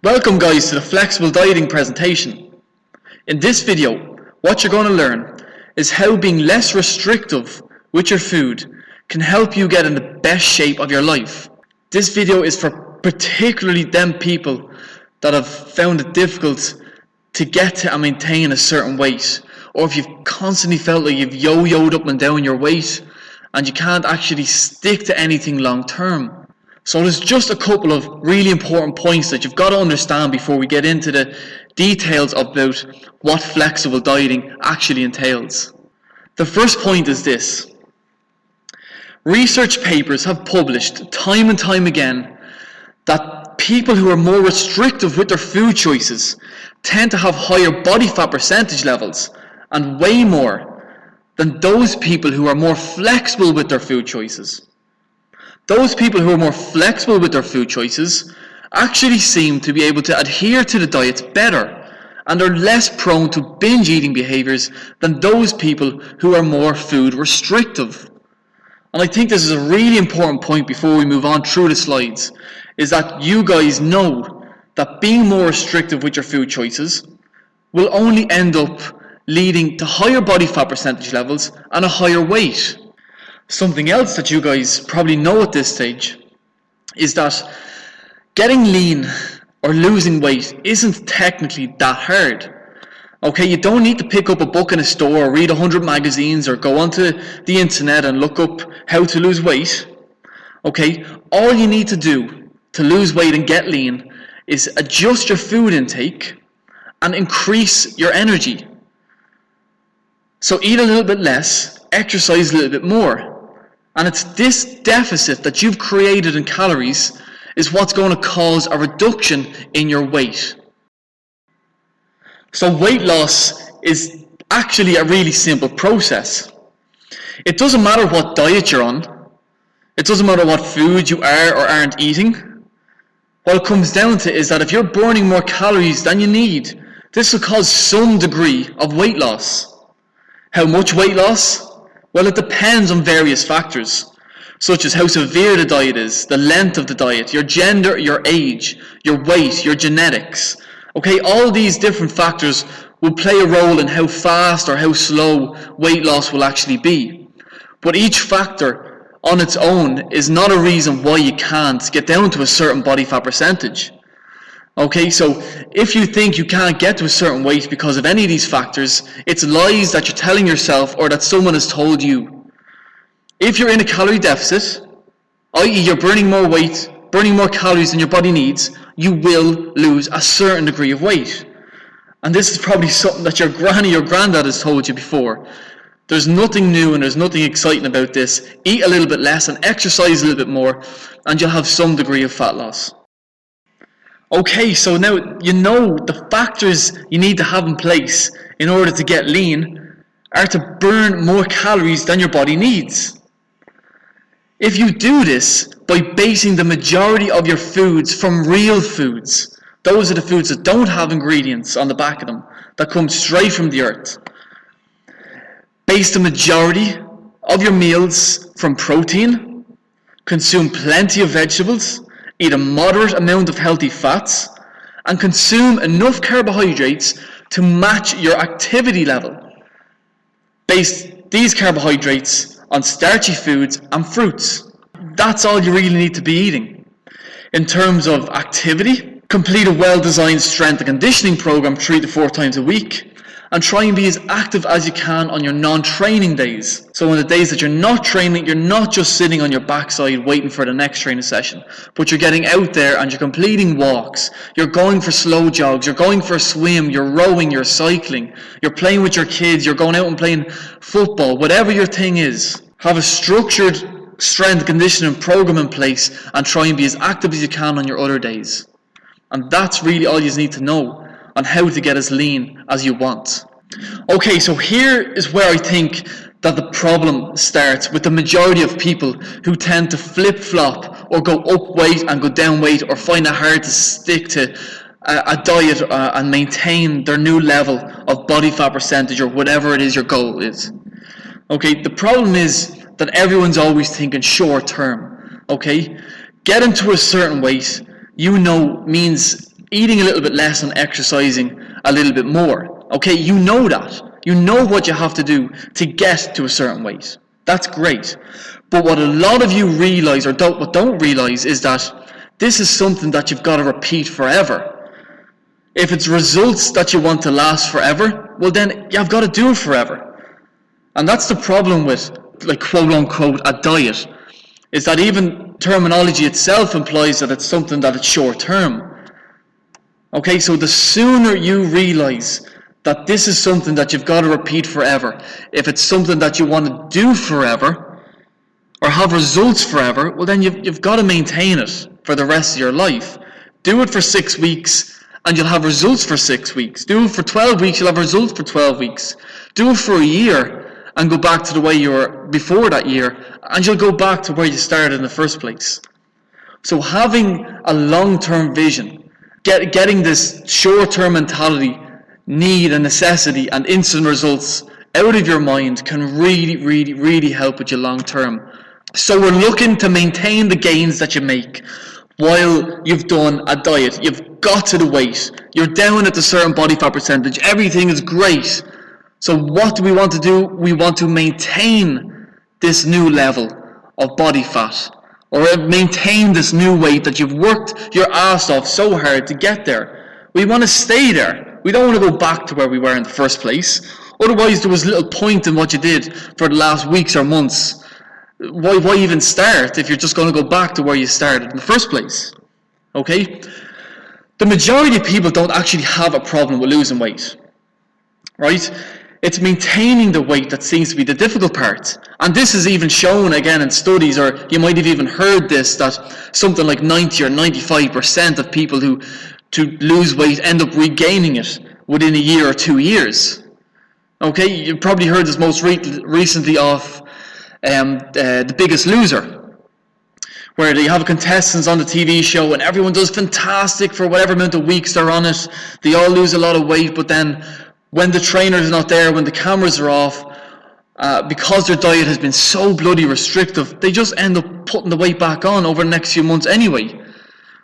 Welcome guys to the flexible dieting presentation. In this video, what you're going to learn is how being less restrictive with your food can help you get in the best shape of your life. This video is for particularly them people that have found it difficult to get to and maintain a certain weight, or if you've constantly felt like you've yo-yoed up and down your weight and you can't actually stick to anything long term. So there's just a couple of really important points that you've got to understand before we get into the details about what flexible dieting actually entails. The first point is this. Research papers have published time and time again that people who are more restrictive with their food choices tend to have higher body fat percentage levels and weigh more than those people who are more flexible with their food choices. Those people who are more flexible with their food choices actually seem to be able to adhere to the diets better and are less prone to binge eating behaviors than those people who are more food restrictive. And I think this is a really important point before we move on through the slides, is that you guys know that being more restrictive with your food choices will only end up leading to higher body fat percentage levels and a higher weight. Something else that you guys probably know at this stage is that getting lean or losing weight isn't technically that hard. Okay, you don't need to pick up a book in a store or read 100 magazines or go onto the internet and look up how to lose weight. Okay, all you need to do to lose weight and get lean is adjust your food intake and increase your energy. So eat a little bit less, exercise a little bit more. And it's this deficit that you've created in calories is what's going to cause a reduction in your weight. So weight loss is actually a really simple process. It doesn't matter what diet you're on. It doesn't matter what food you are or aren't eating. What it comes down to is that if you're burning more calories than you need, this will cause some degree of weight loss. How much weight loss? Well, it depends on various factors, such as how severe the diet is, the length of the diet, your gender, your age, your weight, your genetics. Okay, all these different factors will play a role in how fast or how slow weight loss will actually be. But each factor on its own is not a reason why you can't get down to a certain body fat percentage. Okay, so if you think you can't get to a certain weight because of any of these factors, it's lies that you're telling yourself or that someone has told you. If you're in a calorie deficit, i.e. you're burning more weight, burning more calories than your body needs, you will lose a certain degree of weight. And this is probably something that your granny or granddad has told you before. There's nothing new and there's nothing exciting about this. Eat a little bit less and exercise a little bit more and you'll have some degree of fat loss. Okay, so now you know the factors you need to have in place in order to get lean are to burn more calories than your body needs. If you do this by basing the majority of your foods from real foods, those are the foods that don't have ingredients on the back of them, that come straight from the earth. Base the majority of your meals from protein, consume plenty of vegetables, eat a moderate amount of healthy fats, and consume enough carbohydrates to match your activity level. Base these carbohydrates on starchy foods and fruits. That's all you really need to be eating. In terms of activity, complete a well-designed strength and conditioning program 3 to 4 times a week. And try and be as active as you can on your non-training days. So on the days that you're not training, you're not just sitting on your backside waiting for the next training session, but you're getting out there and you're completing walks, you're going for slow jogs, you're going for a swim, you're rowing, you're cycling, you're playing with your kids, you're going out and playing football, whatever your thing is. Have a structured strength conditioning program in place and try and be as active as you can on your other days. And that's really all you need to know on how to get as lean as you want. Okay, so here is where I think that the problem starts with the majority of people who tend to flip-flop or go up weight and go down weight or find it hard to stick to a diet and maintain their new level of body fat percentage or whatever it is your goal is. Okay, the problem is that everyone's always thinking short term. Okay, getting to a certain weight, you know, means eating a little bit less and exercising a little bit more. Okay, you know that. You know what you have to do to get to a certain weight. That's great. But what a lot of you realize, or don't realize, is that this is something that you've got to repeat forever. If it's results that you want to last forever, well then you've got to do it forever. And that's the problem with, like, quote unquote, a diet, is that even terminology itself implies that it's something that it's short term. Okay, so the sooner you realize that this is something that you've got to repeat forever, if it's something that you want to do forever, or have results forever, well then you've got to maintain it for the rest of your life. Do it for 6 weeks, and you'll have results for 6 weeks. Do it for 12 weeks, you'll have results for 12 weeks. Do it for a year, and go back to the way you were before that year, and you'll go back to where you started in the first place. So having a long-term vision, getting this short-term mentality, need and necessity and instant results out of your mind can really, really, really help with you long-term. So we're looking to maintain the gains that you make while you've done a diet. You've got to the weight. You're down at a certain body fat percentage. Everything is great. So what do we want to do? We want to maintain this new level of body fat, or maintain this new weight that you've worked your ass off so hard to get there. We want to stay there. We don't want to go back to where we were in the first place. Otherwise, there was little point in what you did for the last weeks or months. Why even start if you're just going to go back to where you started in the first place? Okay? The majority of people don't actually have a problem with losing weight. Right? It's maintaining the weight that seems to be the difficult part. And this is even shown again in studies, or you might have even heard this, that something like 90 or 95% of people who to lose weight end up regaining it within a year or 2 years. Okay, you probably heard this most recently of The Biggest Loser, where they have contestants on the TV show and everyone does fantastic for whatever amount of weeks they're on it. They all lose a lot of weight, but then when the trainer's not there, when the cameras are off, because their diet has been so bloody restrictive, they just end up putting the weight back on over the next few months anyway.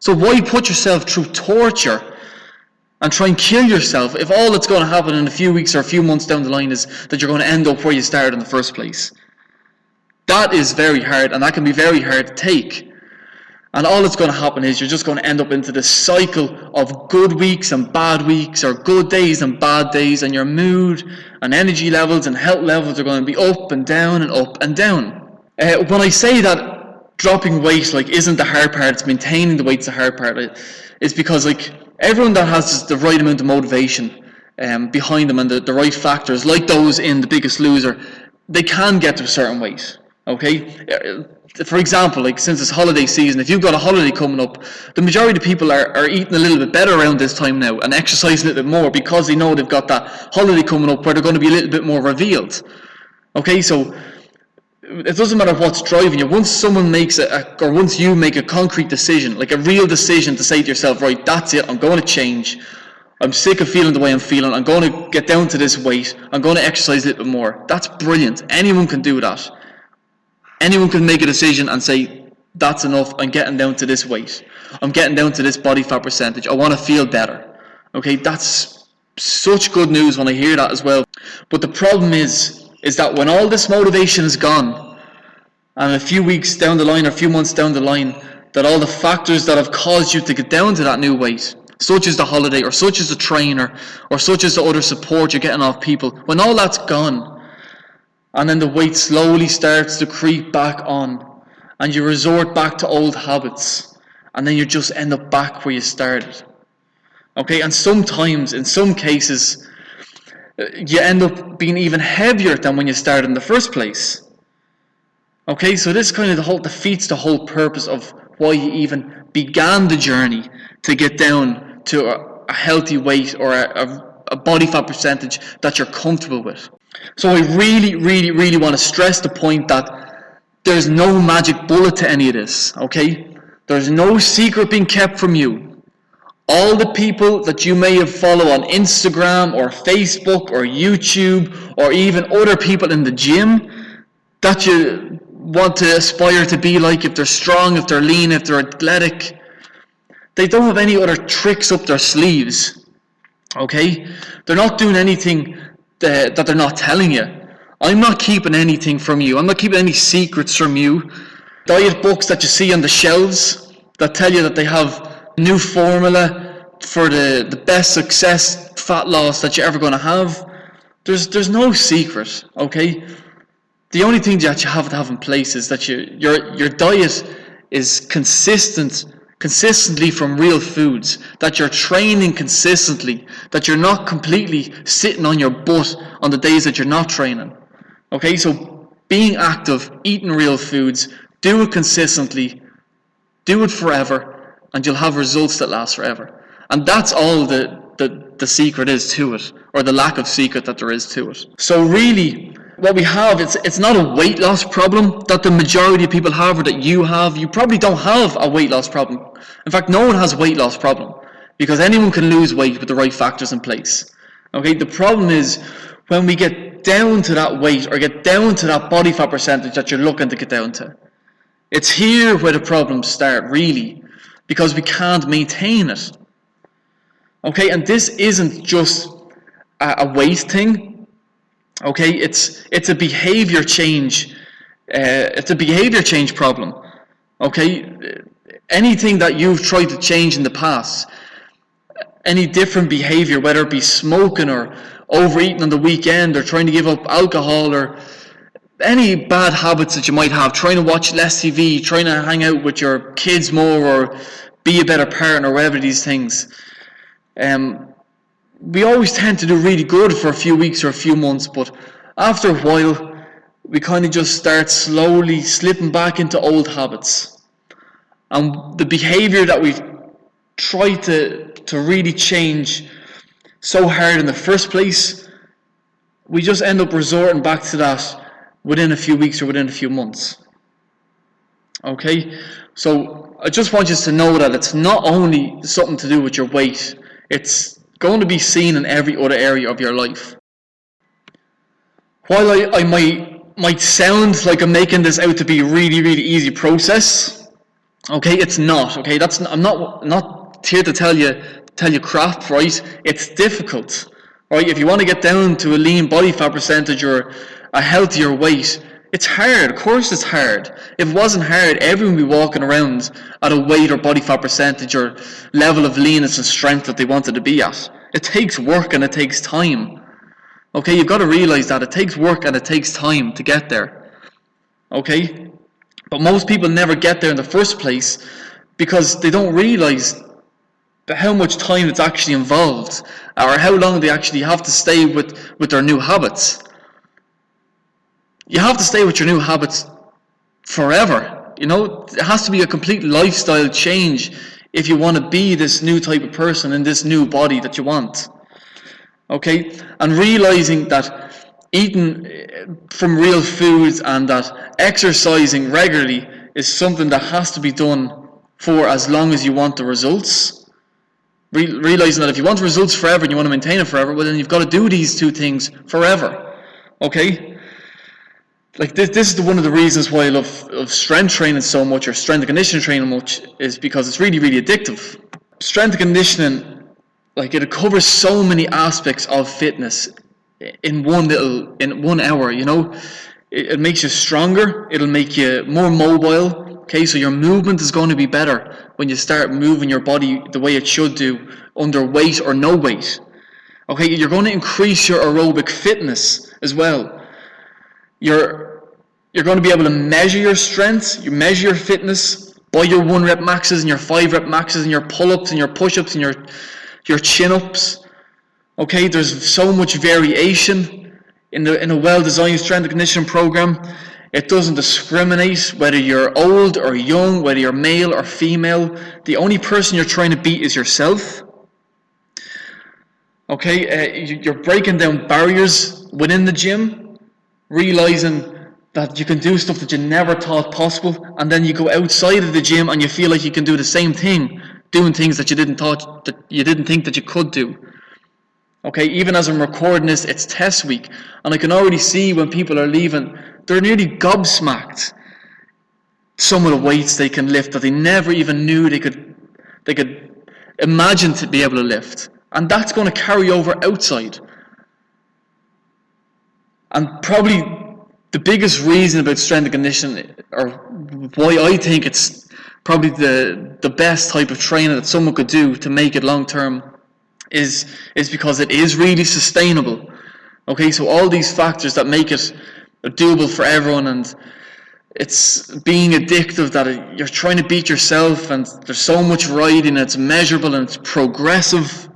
So why put yourself through torture and try and kill yourself if all that's going to happen in a few weeks or a few months down the line is that you're going to end up where you started in the first place? That is very hard, and that can be very hard to take. And all that's going to happen is you're just going to end up into this cycle of good weeks and bad weeks, or good days and bad days, and your mood and energy levels and health levels are going to be up and down and up and down. When I say that dropping weight isn't the hard part, it's maintaining the weight's the hard part, it's because everyone that has the right amount of motivation behind them and the right factors, like those in The Biggest Loser, they can get to a certain weight. Okay? For example, since it's holiday season, if you've got a holiday coming up, the majority of people are eating a little bit better around this time now and exercising a little bit more because they know they've got that holiday coming up where they're going to be a little bit more revealed. Okay, so it doesn't matter what's driving you. Once someone makes once you make a concrete decision, like a real decision to say to yourself, right, that's it, I'm going to change. I'm sick of feeling the way I'm feeling. I'm going to get down to this weight. I'm going to exercise a little bit more. That's brilliant. Anyone can do that. Anyone can make a decision and say, that's enough, I'm getting down to this weight. I'm getting down to this body fat percentage. I want to feel better. Okay, that's such good news when I hear that as well. But the problem is that when all this motivation is gone, and a few weeks down the line or a few months down the line, that all the factors that have caused you to get down to that new weight, such as the holiday, or such as the trainer, or such as the other support you're getting off people, when all that's gone, and then the weight slowly starts to creep back on, and you resort back to old habits, and then you just end up back where you started. Okay, and sometimes, in some cases, you end up being even heavier than when you started in the first place. Okay, so this kind of defeats the whole purpose of why you even began the journey to get down to a healthy weight or a body fat percentage that you're comfortable with. So I really, really, really want to stress the point that there's no magic bullet to any of this, okay? There's no secret being kept from you. All the people that you may have followed on Instagram or Facebook or YouTube, or even other people in the gym that you want to aspire to be like, if they're strong, if they're lean, if they're athletic, They don't have any other tricks up their sleeves. Okay? They're not doing anything that they're not telling you. I'm not keeping anything from you. I'm not keeping any secrets from you. Diet books that you see on the shelves that tell you that they have new formula for the best success fat loss that you're ever going to have. There's no secret, okay? The only thing that you have to have in place is that your diet is consistently from real foods, that you're training consistently, that you're not completely sitting on your butt on the days that you're not training. Okay, so being active, eating real foods, do it consistently, do it forever, and you'll have results that last forever. And that's all the secret is to it, or the lack of secret that there is to it. So really, what we have, it's not a weight loss problem that the majority of people have, or that you have. You probably don't have a weight loss problem. In fact, no one has a weight loss problem, because anyone can lose weight with the right factors in place. Okay, the problem is when we get down to that weight, or get down to that body fat percentage that you're looking to get down to. It's here where the problems start, really, because we can't maintain it. Okay, and this isn't just a weight thing. Okay, it's a behavior change. It's a behavior change problem. Okay, anything that you've tried to change in the past, any different behavior, whether it be smoking or overeating on the weekend, or trying to give up alcohol, or any bad habits that you might have, trying to watch less TV, trying to hang out with your kids more, or be a better parent, or whatever these things. We always tend to do really good for a few weeks or a few months, but after a while, we kind of just start slowly slipping back into old habits. And the behavior that we've tried to really change so hard in the first place, we just end up resorting back to that within a few weeks or within a few months. Okay? So I just want you to know that it's not only something to do with your weight, it's going to be seen in every other area of your life. While I might sound like I'm making this out to be a really, really easy process, okay, it's not. Okay, I'm not here to tell you crap, right? It's difficult, right? If you want to get down to a lean body fat percentage or a healthier weight, it's hard. Of course it's hard. If it wasn't hard, everyone would be walking around at a weight or body fat percentage or level of leanness and strength that they wanted to be at. It takes work and it takes time. Okay, you've got to realize that it takes work and it takes time to get there. Okay? But most people never get there in the first place because they don't realize how much time it's actually involved, or how long they actually have to stay with their new habits. You have to stay with your new habits forever. You know, it has to be a complete lifestyle change if you want to be this new type of person in this new body that you want. Okay? And realizing that eating from real foods and that exercising regularly is something that has to be done for as long as you want the results. Realizing that if you want results forever and you want to maintain it forever, well, then you've got to do these two things forever. Okay? Like this is one of the reasons why I love strength training so much, or strength and conditioning training much, is because it's really, really addictive. Strength and conditioning, like, it covers so many aspects of fitness in 1 hour, you know. It makes you stronger, it'll make you more mobile, okay, so your movement is going to be better when you start moving your body the way it should do, under weight or no weight. Okay, you're going to increase your aerobic fitness as well. You're going to be able to measure your strengths, you measure your fitness by your 1 rep maxes and your 5 rep maxes and your pull-ups and your push-ups and your chin-ups. Okay, there's so much variation in a well-designed strength and conditioning program. It doesn't discriminate whether you're old or young, whether you're male or female. The only person you're trying to beat is yourself. Okay, you're breaking down barriers within the gym, realizing that you can do stuff that you never thought possible, and then you go outside of the gym and you feel like you can do the same thing, doing things that you didn't think that you could do. Okay, even as I'm recording this, it's test week, and I can already see when people are leaving, they're nearly gobsmacked. Some of the weights they can lift that they never even knew they they could imagine to be able to lift. And that's going to carry over outside. And probably the biggest reason about strength and conditioning, or why I think it's probably the best type of training that someone could do to make it long term, is because it is really sustainable. Okay, so all these factors that make it doable for everyone, and it's being addictive, that you're trying to beat yourself, and there's so much variety, and it's measurable and it's progressive.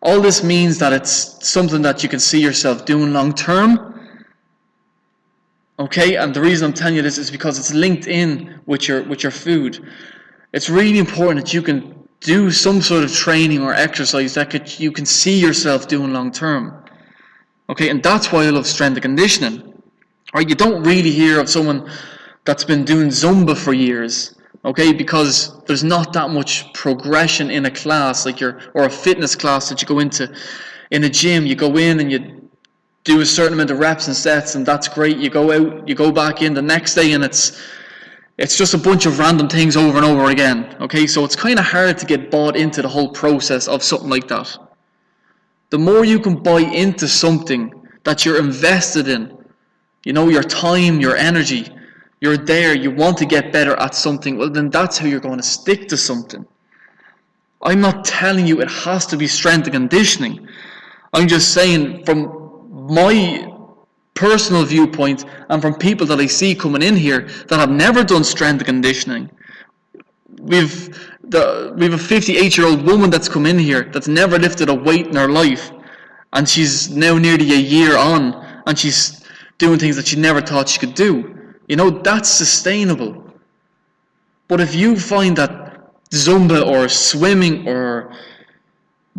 All this means that it's something that you can see yourself doing long term. Okay, and the reason I'm telling you this is because it's linked in with your food. It's really important that you can do some sort of training or exercise that you can see yourself doing long term. Okay, and that's why I love strength and conditioning. Right, you don't really hear of someone that's been doing Zumba for years, okay, because there's not that much progression in a class or a fitness class that you go into in a gym. You go in and you do a certain amount of reps and sets, and that's great. You go out, you go back in the next day, and it's just a bunch of random things over and over again. Okay, so it's kind of hard to get bought into the whole process of something like that. The more you can buy into something that you're invested in, your time, your energy, you're there, you want to get better at something, well then that's how you're going to stick to something. I'm not telling you it has to be strength and conditioning. I'm just saying, from my personal viewpoint and from people that I see coming in here that have never done strength and conditioning, we've a 58-year-old woman that's come in here that's never lifted a weight in her life, and she's now nearly a year on, and she's doing things that she never thought she could do. That's sustainable. But if you find that Zumba or swimming or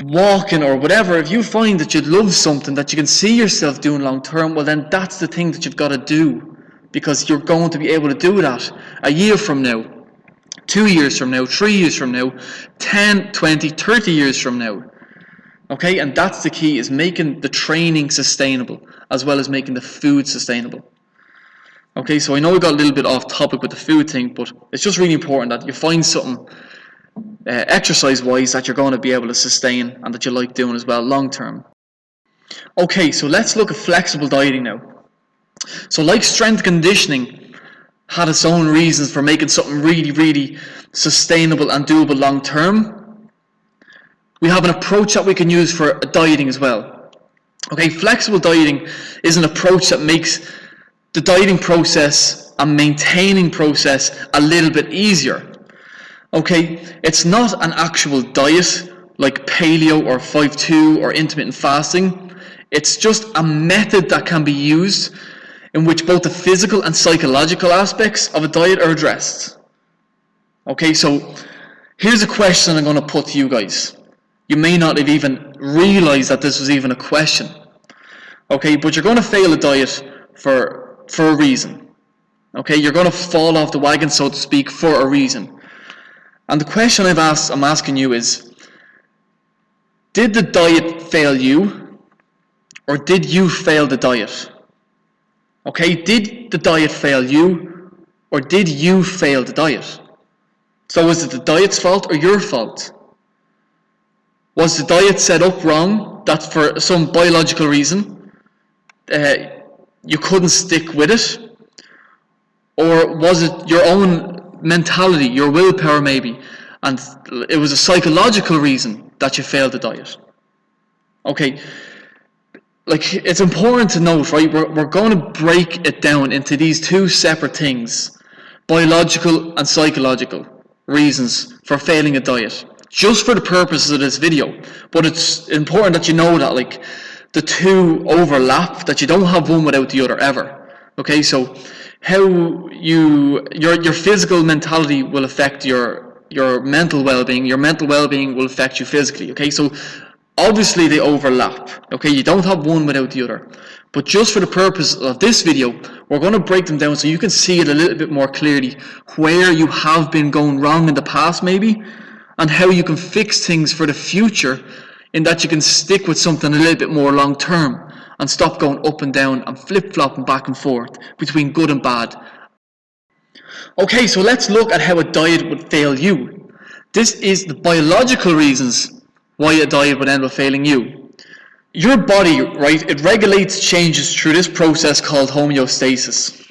walking or whatever, if you find that you love something that you can see yourself doing long term, well then that's the thing that you've got to do, because you're going to be able to do that a year from now, 2 years from now, 3 years from now, 10, 20, 30 years from now. Okay, and that's the key, is making the training sustainable as well as making the food sustainable. Okay, so I know we got a little bit off topic with the food thing, but it's just really important that you find something exercise-wise that you're going to be able to sustain and that you like doing as well long term. Okay, so let's look at flexible dieting now. So like strength conditioning had its own reasons for making something really, really sustainable and doable long term, we have an approach that we can use for dieting as well. Okay, flexible dieting is an approach that makes the dieting process and maintaining process a little bit easier. Okay, it's not an actual diet like paleo or 5-2 or intermittent fasting. It's just a method that can be used in which both the physical and psychological aspects of a diet are addressed. Okay, so here's a question I'm going to put to you guys. You may not have even realized that this was even a question. Okay, but you're going to fail a diet for a reason. Okay, you're going to fall off the wagon, so to speak, for a reason. And the question I'm asking you is, did the diet fail you, or did you fail the diet? Okay, did the diet fail you, or did you fail the diet? So was it the diet's fault or your fault? Was the diet set up wrong, that for some biological reason you couldn't stick with it? Or was it your own mentality, your willpower maybe, and it was a psychological reason that you failed the diet? Okay, like, it's important to note, right, we're going to break it down into these two separate things, biological and psychological reasons for failing a diet, just for the purposes of this video. But it's important that you know that, like, the two overlap, that you don't have one without the other ever. Okay, so how your physical mentality will affect your mental well-being. Your mental well-being will affect you physically. Okay, so obviously they overlap. Okay, you don't have one without the other. But just for the purpose of this video, we're going to break them down so you can see it a little bit more clearly, where you have been going wrong in the past maybe, and how you can fix things for the future, in that you can stick with something a little bit more long term and stop going up and down and flip-flopping back and forth between good and bad. Okay, so let's look at how a diet would fail you. This is the biological reasons why a diet would end up failing you. Your body, right, it regulates changes through this process called homeostasis.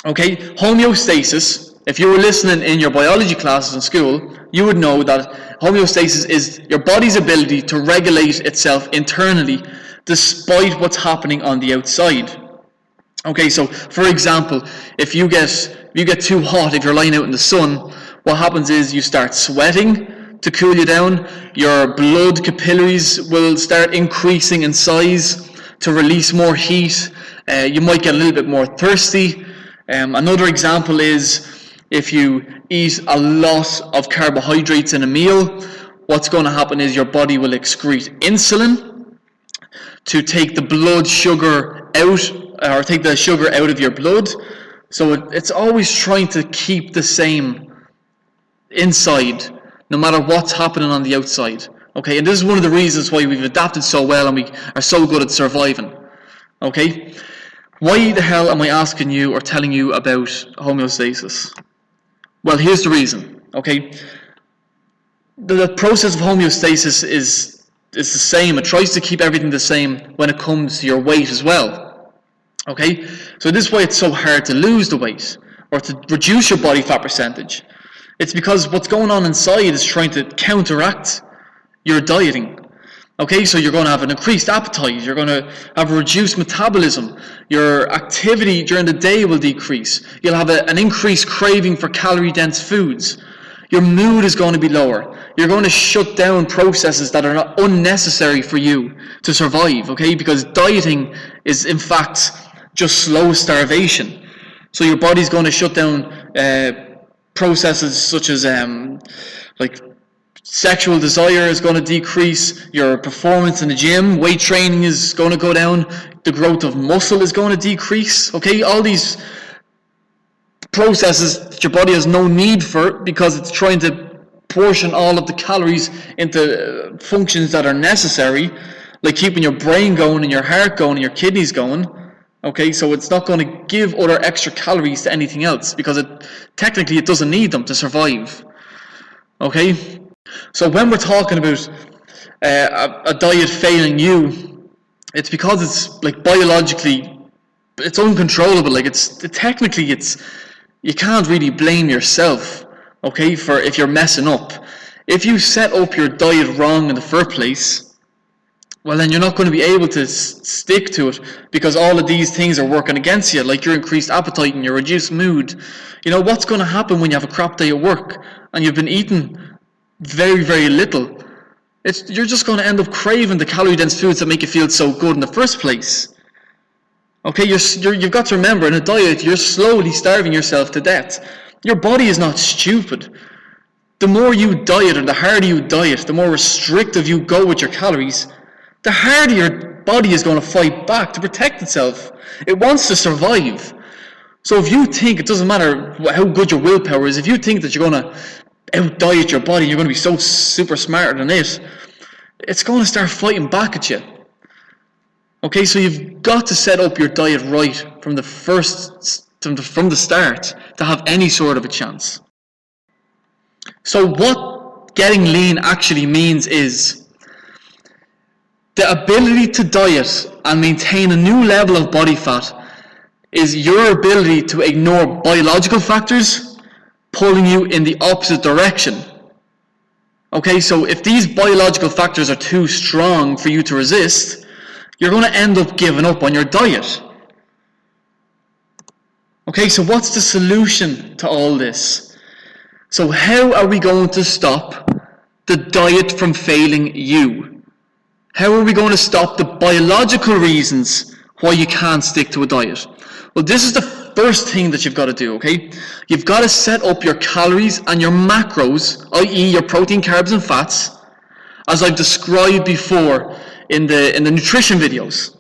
Okay, homeostasis, if you were listening in your biology classes in school, you would know that homeostasis is your body's ability to regulate itself internally despite what's happening on the outside. Okay, so for example, if you get too hot, if you're lying out in the sun, what happens is you start sweating to cool you down, your blood capillaries will start increasing in size to release more heat, you might get a little bit more thirsty. Another example is if you eat a lot of carbohydrates in a meal, what's going to happen is your body will excrete insulin to take the blood sugar out, or take the sugar out of your blood. So it's always trying to keep the same inside, no matter what's happening on the outside. Okay, and this is one of the reasons why we've adapted so well and we are so good at surviving. Okay, why the hell am I asking you or telling you about homeostasis? Well, here's the reason. Okay, the process of homeostasis is the same. It tries to keep everything the same when it comes to your weight as well. Okay, so this is why it's so hard to lose the weight or to reduce your body fat percentage. It's because what's going on inside is trying to counteract your dieting. Okay, so you're going to have an increased appetite, you're going to have a reduced metabolism, your activity during the day will decrease, you'll have an increased craving for calorie-dense foods, your mood is going to be lower, you're going to shut down processes that are not unnecessary for you to survive, okay, because dieting is in fact just slow starvation. So your body's going to shut down processes such as like sexual desire is going to decrease, your performance in the gym, weight training is going to go down, the growth of muscle is going to decrease, okay, all these processes that your body has no need for because it's trying to portion all of the calories into functions that are necessary, like keeping your brain going and your heart going and your kidneys going. Okay, so it's not going to give other extra calories to anything else because technically it doesn't need them to survive. Okay, so when we're talking about a diet failing you, it's because it's like biologically, it's uncontrollable. Like technically you can't really blame yourself. Okay, for if you're messing up. If you set up your diet wrong in the first place, well then you're not going to be able to stick to it because all of these things are working against you, like your increased appetite and your reduced mood. You know, what's going to happen when you have a crap day at work and you've been eating very, very little? You're just going to end up craving the calorie-dense foods that make you feel so good in the first place. Okay, you've got to remember, in a diet, you're slowly starving yourself to death. Your body is not stupid. The more you diet or the harder you diet, the more restrictive you go with your calories, the harder your body is going to fight back to protect itself. It wants to survive. So if you think, it doesn't matter how good your willpower is, if you think that you're going to out-diet your body, you're going to be so super smarter than it, it's going to start fighting back at you. Okay, so you've got to set up your diet right from the start to have any sort of a chance. So what getting lean actually means is the ability to diet and maintain a new level of body fat is your ability to ignore biological factors pulling you in the opposite direction. Okay, so if these biological factors are too strong for you to resist, you're going to end up giving up on your diet. Okay, so what's the solution to all this? So how are we going to stop the diet from failing you? How are we going to stop the biological reasons why you can't stick to a diet? Well, this is the first thing that you've got to do, okay? You've got to set up your calories and your macros, i.e. your protein, carbs, and fats, as I've described before in the nutrition videos.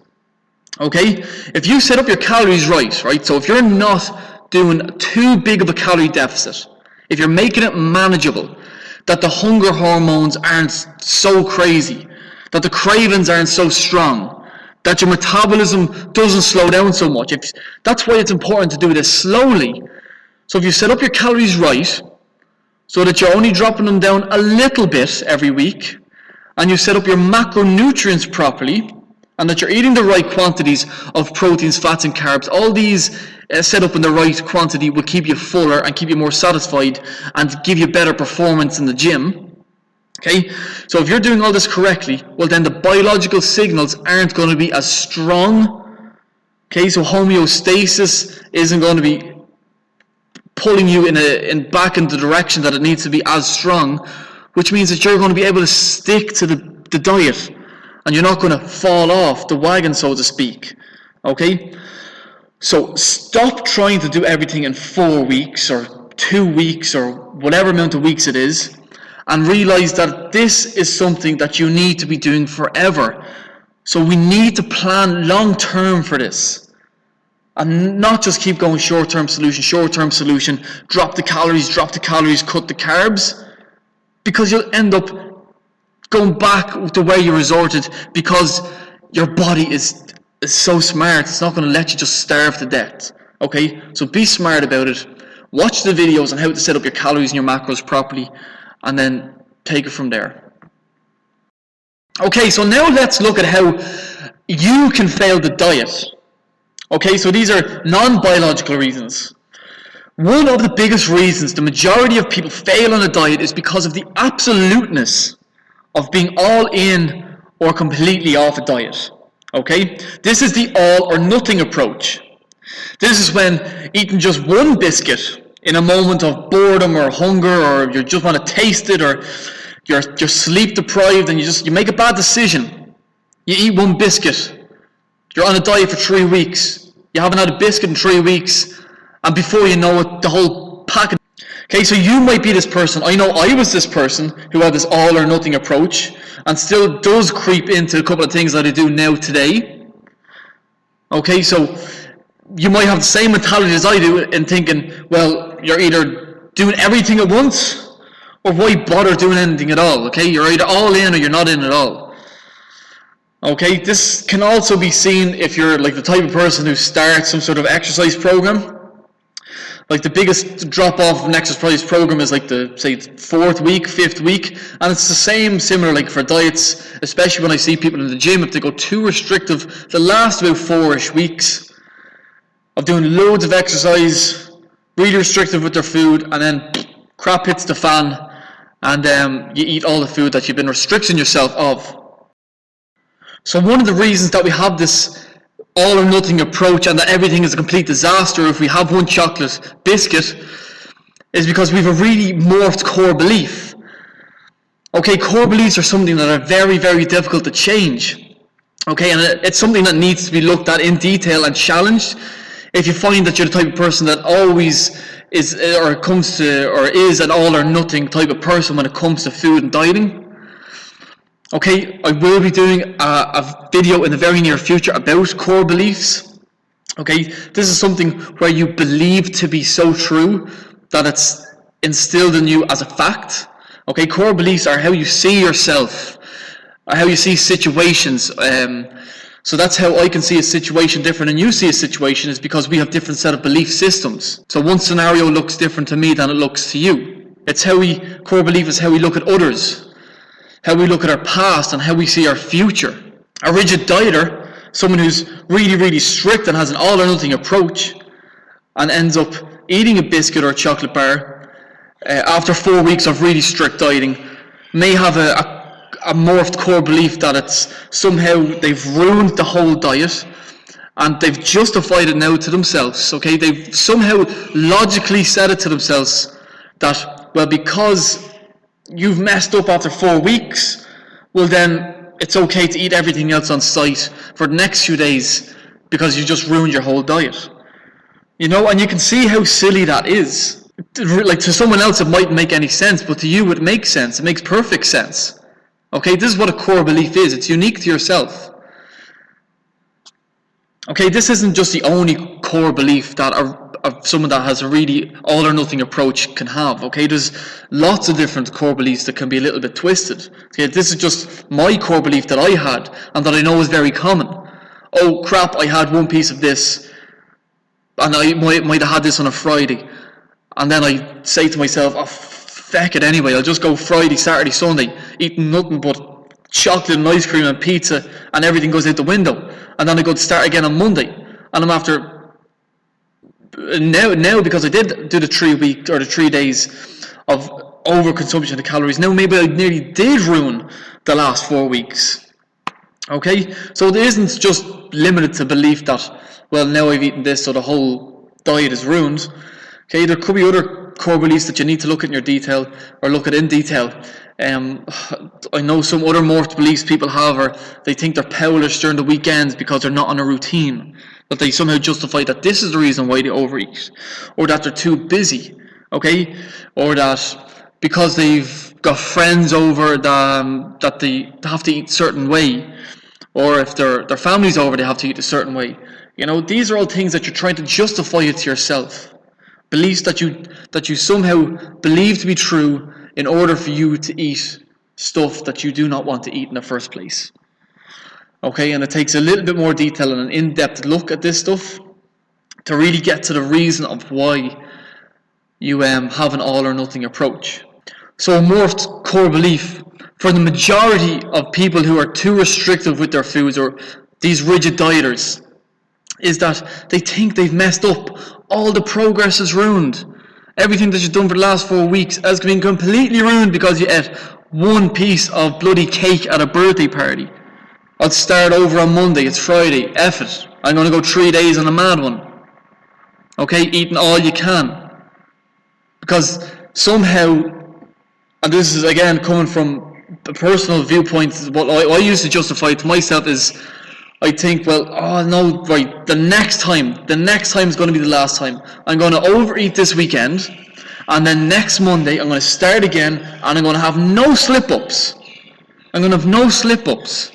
Okay? If you set up your calories right, so if you're not doing too big of a calorie deficit, if you're making it manageable, that the hunger hormones aren't so crazy, that the cravings aren't so strong, that your metabolism doesn't slow down so much. That's why it's important to do this slowly. So if you set up your calories right, so that you're only dropping them down a little bit every week, and you set up your macronutrients properly, and that you're eating the right quantities of proteins, fats, and carbs. All these set up in the right quantity will keep you fuller and keep you more satisfied and give you better performance in the gym. Okay, so if you're doing all this correctly, well then the biological signals aren't going to be as strong. Okay, so homeostasis isn't going to be pulling you back in the direction that it needs to be as strong, which means that you're going to be able to stick to the diet, and you're not going to fall off the wagon, so to speak. Okay, so stop trying to do everything in 4 weeks or 2 weeks or whatever amount of weeks it is, and realize that this is something that you need to be doing forever. So we need to plan long term for this, and not just keep going short-term solution, drop the calories, cut the carbs, because you'll end up going back to where you resorted, because your body is so smart, it's not going to let you just starve to death. Okay, so be smart about it. Watch the videos on how to set up your calories and your macros properly, and then take it from there. Okay, so now let's look at how you can fail the diet. Okay, so these are non-biological reasons. One of the biggest reasons the majority of people fail on a diet is because of the absoluteness of being all in or completely off a diet. Okay, this is the all or nothing approach. This is when eating just one biscuit in a moment of boredom or hunger, or you just want to taste it, or you're sleep deprived and you make a bad decision. You eat one biscuit. You're on a diet for 3 weeks. You haven't had a biscuit in 3 weeks, and before you know it, the whole packet. Okay, so you might be this person. I know I was this person who had this all or nothing approach, and still does creep into a couple of things that I do now today. Okay, so you might have the same mentality as I do in thinking, well, you're either doing everything at once, or why bother doing anything at all? Okay, you're either all in or you're not in at all. Okay, this can also be seen if you're like the type of person who starts some sort of exercise program. Like the biggest drop off of an exercise program is like the, say, 4th week, 5th week, and it's the similar like for diets, especially when I see people in the gym, if they go too restrictive, the last about 4-ish weeks of doing loads of exercise, really restrictive with their food, and then crap hits the fan, and you eat all the food that you've been restricting yourself of. So one of the reasons that we have this all or nothing approach, and that everything is a complete disaster if we have one chocolate biscuit, is because we have a really morphed core belief. Okay, core beliefs are something that are very, very difficult to change. Okay, and it's something that needs to be looked at in detail and challenged. If you find that you're the type of person that always is an all or nothing type of person when it comes to food and dieting. Okay, I will be doing a video in the very near future about core beliefs. Okay, this is something where you believe to be so true that it's instilled in you as a fact. Okay, core beliefs are how you see yourself, or how you see situations. So that's how I can see a situation different than you see a situation, is because we have different set of belief systems. So one scenario looks different to me than it looks to you. Core belief is how we look at others, how we look at our past, and how we see our future. A rigid dieter, someone who's really, really strict and has an all or nothing approach, and ends up eating a biscuit or a chocolate bar after 4 weeks of really strict dieting, may have a morphed core belief that it's somehow they've ruined the whole diet, and they've justified it now to themselves. Okay, they've somehow logically said it to themselves that, well, because you've messed up after 4 weeks, well then it's okay to eat everything else on site for the next few days because you just ruined your whole diet. You know, and you can see how silly that is. Like, to someone else it mightn't make any sense, but to you it makes sense. It makes perfect sense. Okay, this is what a core belief is. It's unique to yourself. Okay, this isn't just the only core belief that someone that has a really all or nothing approach can have. Okay, there's lots of different core beliefs that can be a little bit twisted. Okay, this is just my core belief that I had and that I know is very common. Oh crap, I had one piece of this, and I might have had this on a Friday, and then I say to myself, oh feck it anyway, I'll just go Friday, Saturday, Sunday, eating nothing but chocolate and ice cream and pizza, and everything goes out the window. And then I go to start again on Monday, and I'm after, now because I did do the 3 week or the 3 days of overconsumption of calories, now maybe I nearly did ruin the last 4 weeks. Okay, so it isn't just limited to belief that, well, now I've eaten this, so the whole diet is ruined. Okay, there could be other core beliefs that you need to look at in your detail, or look at in detail. I know some other morphed beliefs people have, or they think they're powerless during the weekends because they're not on a routine, that they somehow justify that this is the reason why they overeat, or that they're too busy, okay, or that because they've got friends over that they have to eat a certain way, or if their family's over, they have to eat a certain way. You know, these are all things that you're trying to justify it to yourself. Beliefs that you somehow believe to be true in order for you to eat stuff that you do not want to eat in the first place. Okay, and it takes a little bit more detail and an in-depth look at this stuff to really get to the reason of why you have an all or nothing approach. So a morphed core belief for the majority of people who are too restrictive with their foods, or these rigid dieters, is that they think they've messed up. All the progress is ruined. Everything that you've done for the last 4 weeks has been completely ruined because you ate one piece of bloody cake at a birthday party. I'll start over on Monday, it's Friday, F it. I'm going to go 3 days on a mad one. Okay, eating all you can. Because somehow, and this is again coming from a personal viewpoint, what I used to justify it to myself is, I think, well, oh no, right, the next time is going to be the last time. I'm going to overeat this weekend, and then next Monday I'm going to start again, and I'm going to have no slip-ups. I'm going to have no slip-ups.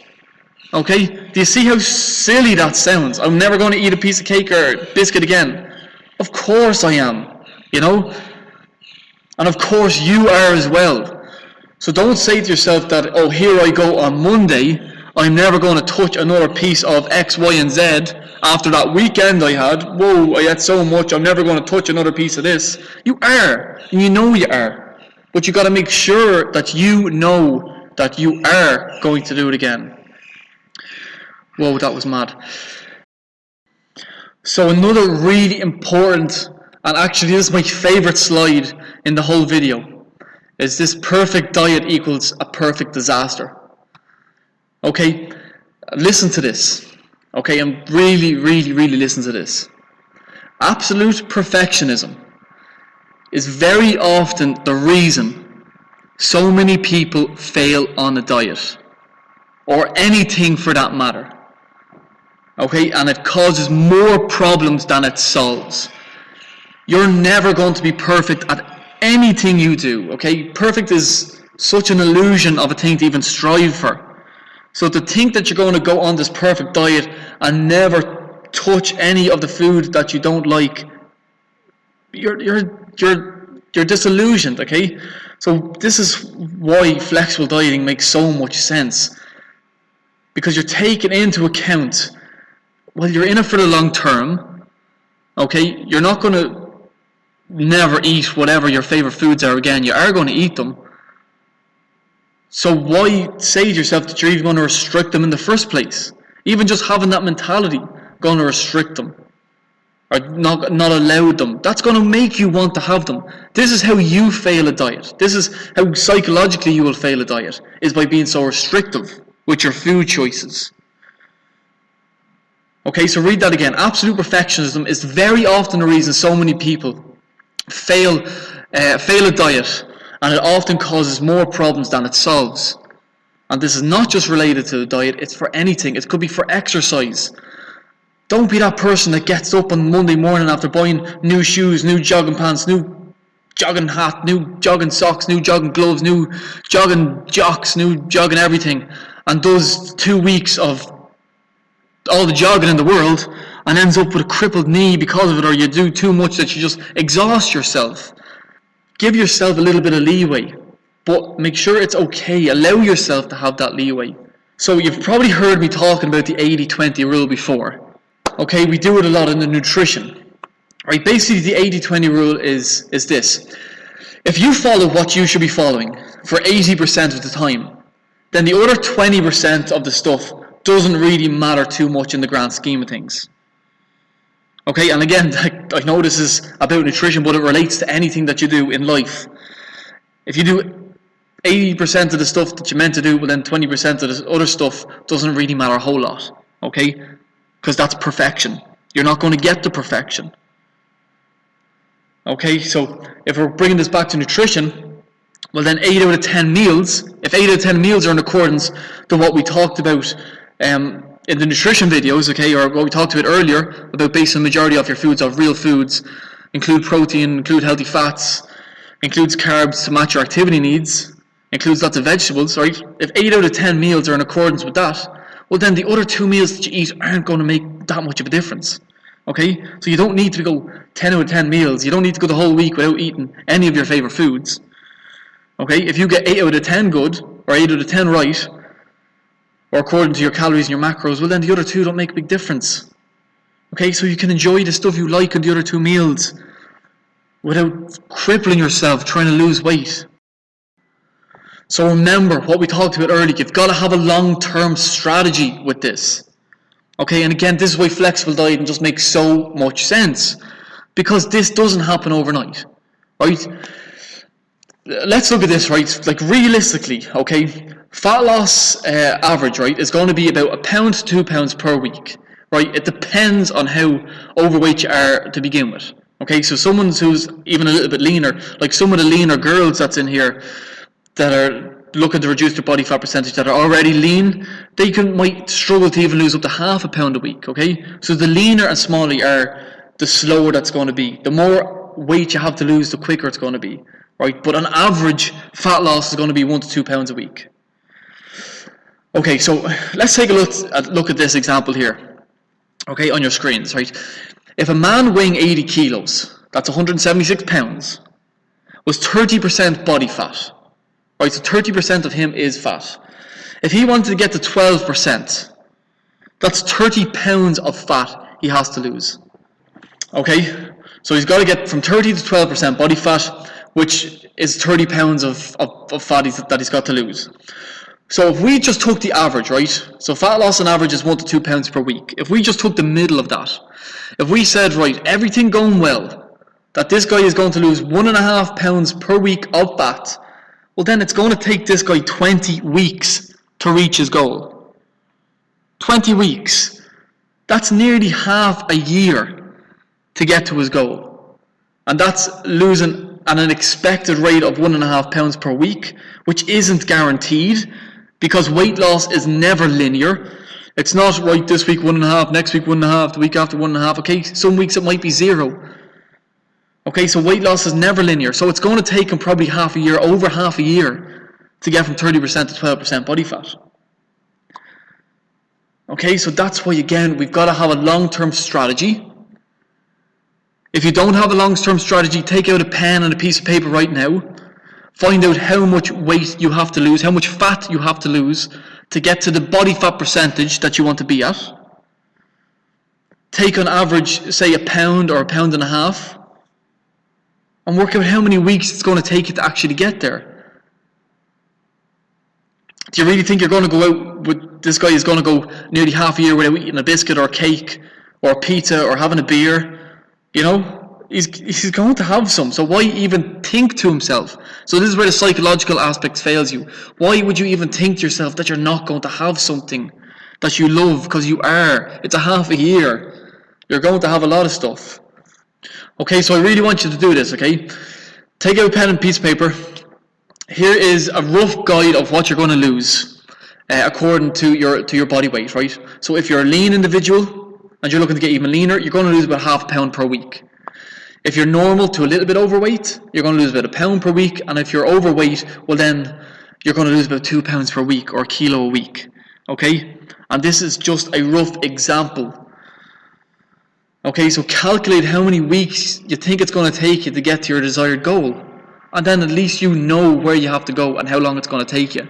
Okay? Do you see how silly that sounds? I'm never going to eat a piece of cake or biscuit again. Of course I am, you know? And of course you are as well. So don't say to yourself that, oh, here I go on Monday, I'm never going to touch another piece of X, Y, and Z after that weekend I had. Whoa, I ate so much, I'm never going to touch another piece of this. You are, and you know you are. But you got to make sure that you know that you are going to do it again. Whoa, that was mad. So another really important, and actually this is my favorite slide in the whole video, is this perfect diet equals a perfect disaster. Okay, listen to this. Okay, and really, really, really listen to this. Absolute perfectionism is very often the reason so many people fail on a diet, or anything for that matter. Okay, and it causes more problems than it solves. You're never going to be perfect at anything you do. Okay, perfect is such an illusion of a thing to even strive for. So to think that you're going to go on this perfect diet and never touch any of the food that you don't like, you're disillusioned, okay? So this is why flexible dieting makes so much sense. Because you're taking into account, well, you're in it for the long term, okay? You're not going to never eat whatever your favorite foods are again. You are going to eat them. So why say to yourself that you're even going to restrict them in the first place? Even just having that mentality, going to restrict them, or not allow them, that's going to make you want to have them. This is how you fail a diet. This is how psychologically you will fail a diet, is by being so restrictive with your food choices. Okay, so read that again. Absolute perfectionism is very often the reason so many people fail a diet, and it often causes more problems than it solves. And this is not just related to the diet, it's for anything. It could be for exercise. Don't be that person that gets up on Monday morning after buying new shoes, new jogging pants, new jogging hat, new jogging socks, new jogging gloves, new jogging jocks, new jogging everything, and does 2 weeks of all the jogging in the world and ends up with a crippled knee because of it, or you do too much that you just exhaust yourself. Give yourself a little bit of leeway, but make sure it's okay. Allow yourself to have that leeway. So you've probably heard me talking about the 80-20 rule before. Okay, we do it a lot in the nutrition. Right, basically the 80-20 rule is this. If you follow what you should be following for 80% of the time, then the other 20% of the stuff doesn't really matter too much in the grand scheme of things. Okay, and again, I know this is about nutrition, but it relates to anything that you do in life. If you do 80% of the stuff that you're meant to do, well then 20% of the other stuff doesn't really matter a whole lot. Okay? Because that's perfection. You're not going to get to perfection. Okay, so if we're bringing this back to nutrition, well then 8 out of 10 meals, if 8 out of 10 meals are in accordance to what we talked about in the nutrition videos, okay, or what we talked about earlier, about basing the majority of your foods off real foods, include protein, include healthy fats, includes carbs to match your activity needs, includes lots of vegetables, right? If 8 out of 10 meals are in accordance with that, well then the other 2 meals that you eat aren't going to make that much of a difference. Okay? So you don't need to go 10 out of 10 meals. You don't need to go the whole week without eating any of your favourite foods. Okay? If you get 8 out of 10 good, or 8 out of 10 right, or according to your calories and your macros, well then the other 2 don't make a big difference. Okay? So you can enjoy the stuff you like in the other 2 meals without crippling yourself trying to lose weight. So remember what we talked about earlier. You've got to have a long-term strategy with this. Okay, and again, this is why flexible dieting just makes so much sense. Because this doesn't happen overnight. Right? Let's look at this, right? Like realistically, okay, fat loss average, right, is going to be about 1 pound to 2 pounds per week. Right? It depends on how overweight you are to begin with. Okay, so someone who's even a little bit leaner, like some of the leaner girls that's in here that are looking to reduce their body fat percentage, that are already lean, they might struggle to even lose up to ½ pound a week, okay? So the leaner and smaller you are, the slower that's going to be. The more weight you have to lose, the quicker it's going to be, right? But on average, fat loss is going to be 1 to 2 pounds a week. Okay, so let's take a look at this example here, okay, on your screens, right? If a man weighing 80 kilos, that's 176 pounds, was 30% body fat, right, so 30% of him is fat. If he wanted to get to 12%, that's 30 pounds of fat he has to lose. Okay, so he's got to get from 30 to 12% body fat, which is 30 pounds of fat that he's got to lose. So if we just took the average, right, so fat loss on average is 1 to 2 pounds per week. If we just took the middle of that, if we said, right, everything going well, that this guy is going to lose 1.5 pounds per week of fat, well then it's going to take this guy 20 weeks to reach his goal. 20 weeks. That's nearly half a year to get to his goal. And that's losing at an expected rate of 1.5 pounds per week, which isn't guaranteed, because weight loss is never linear. It's not, right, this week 1.5, next week 1.5, the week after 1.5. Okay, some weeks it might be 0. Okay, so weight loss is never linear. So it's going to take him probably half a year, over half a year, to get from 30% to 12% body fat. Okay, so that's why, again, we've got to have a long-term strategy. If you don't have a long-term strategy, take out a pen and a piece of paper right now. Find out how much weight you have to lose, how much fat you have to lose to get to the body fat percentage that you want to be at. Take on average, say, 1 pound or 1.5 pounds, and work out how many weeks it's going to take you to actually get there. Do you really think you're going to go out with this guy is going to go nearly half a year without eating a biscuit or a cake or a pizza or having a beer? You know, he's going to have some. So why even think to himself? So this is where the psychological aspect fails you. Why would you even think to yourself that you're not going to have something that you love? Because you are. It's a half a year. You're going to have a lot of stuff. Okay, so I really want you to do this, okay? Take out a pen and piece of paper. Here is a rough guide of what you're going to lose according to your body weight, right? So if you're a lean individual and you're looking to get even leaner, you're going to lose about ½ pound per week. If you're normal to a little bit overweight, you're going to lose about 1 pound per week. And if you're overweight, well then you're going to lose about 2 pounds per week or 1 kilo a week, okay? And this is just a rough example. Okay, so calculate how many weeks you think it's going to take you to get to your desired goal. And then at least you know where you have to go and how long it's going to take you.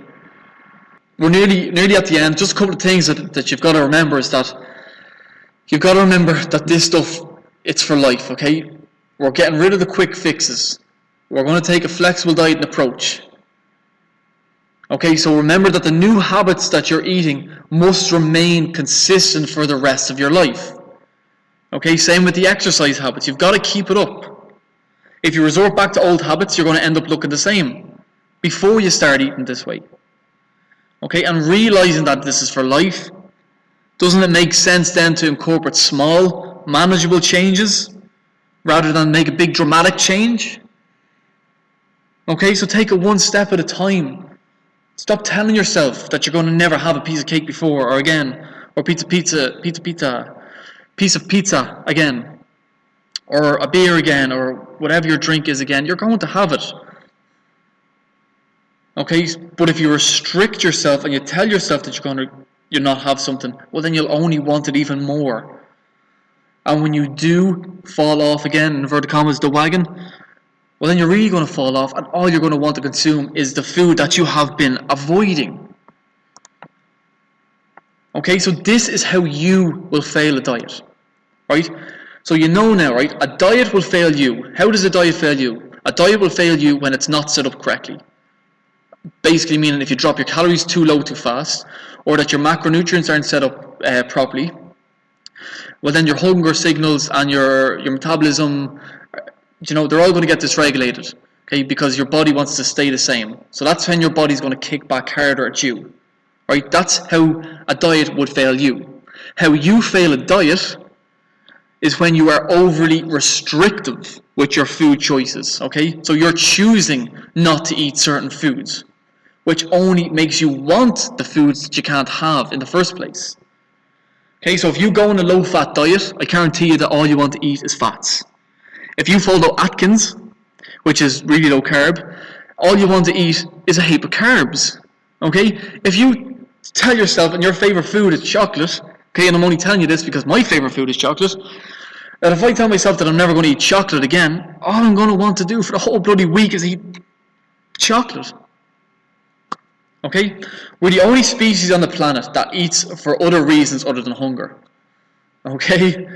We're nearly at the end. Just a couple of things that you've got to remember is that you've got to remember that this stuff, it's for life, okay? We're getting rid of the quick fixes. we're going to take a flexible dieting approach. Okay, so remember that the new habits that you're eating must remain consistent for the rest of your life. Okay, same with the exercise habits. You've got to keep it up. If you resort back to old habits, you're going to end up looking the same before you start eating this way. Okay, and realizing that this is for life, doesn't it make sense then to incorporate small, manageable changes rather than make a big dramatic change? Okay, so take it one step at a time. Stop telling yourself that you're going to never have a piece of cake before or again, or piece of pizza again, or a beer again, or whatever your drink is again. You're going to have it. Okay, but if you restrict yourself and you tell yourself that you'll not have something, well then you'll only want it even more. And when you do fall off again, in inverted commas, the wagon, well then you're really going to fall off, and all you're going to want to consume is the food that you have been avoiding. Okay, so this is how you will fail a diet, right? So you know now, right? A diet will fail you. How does a diet fail you? A diet will fail you when it's not set up correctly. Basically meaning if you drop your calories too low too fast, or that your macronutrients aren't set up properly, well then your hunger signals and your metabolism, they're all going to get dysregulated, okay, because your body wants to stay the same. So that's when your body's going to kick back harder at you, right? That's how a diet would fail you. How you fail a diet is when you are overly restrictive with your food choices, okay? So you're choosing not to eat certain foods, which only makes you want the foods that you can't have in the first place. Okay, so if you go on a low-fat diet, I guarantee you that all you want to eat is fats. If you follow Atkins, which is really low carb, all you want to eat is a heap of carbs. Okay? If you tell yourself and your favorite food is chocolate, okay, and I'm only telling you this because my favorite food is chocolate, that if I tell myself that I'm never going to eat chocolate again, all I'm going to want to do for the whole bloody week is eat chocolate. Okay? We're the only species on the planet that eats for other reasons other than hunger. Okay?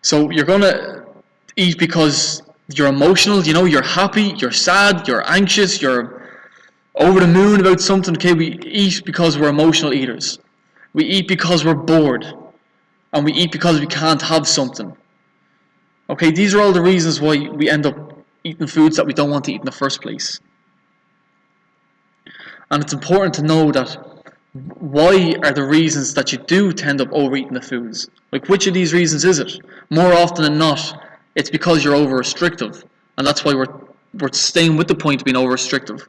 So you're going to eat because you're emotional, you're happy, you're sad, you're anxious, you're over the moon about something. Okay, we eat because we're emotional eaters. We eat because we're bored. And we eat because we can't have something. Okay, these are all the reasons why we end up eating foods that we don't want to eat in the first place. And it's important to know that why are the reasons that you do tend up overeating the foods? Like, which of these reasons is it? More often than not, it's because you're over-restrictive, and that's why we're staying with the point of being over-restrictive.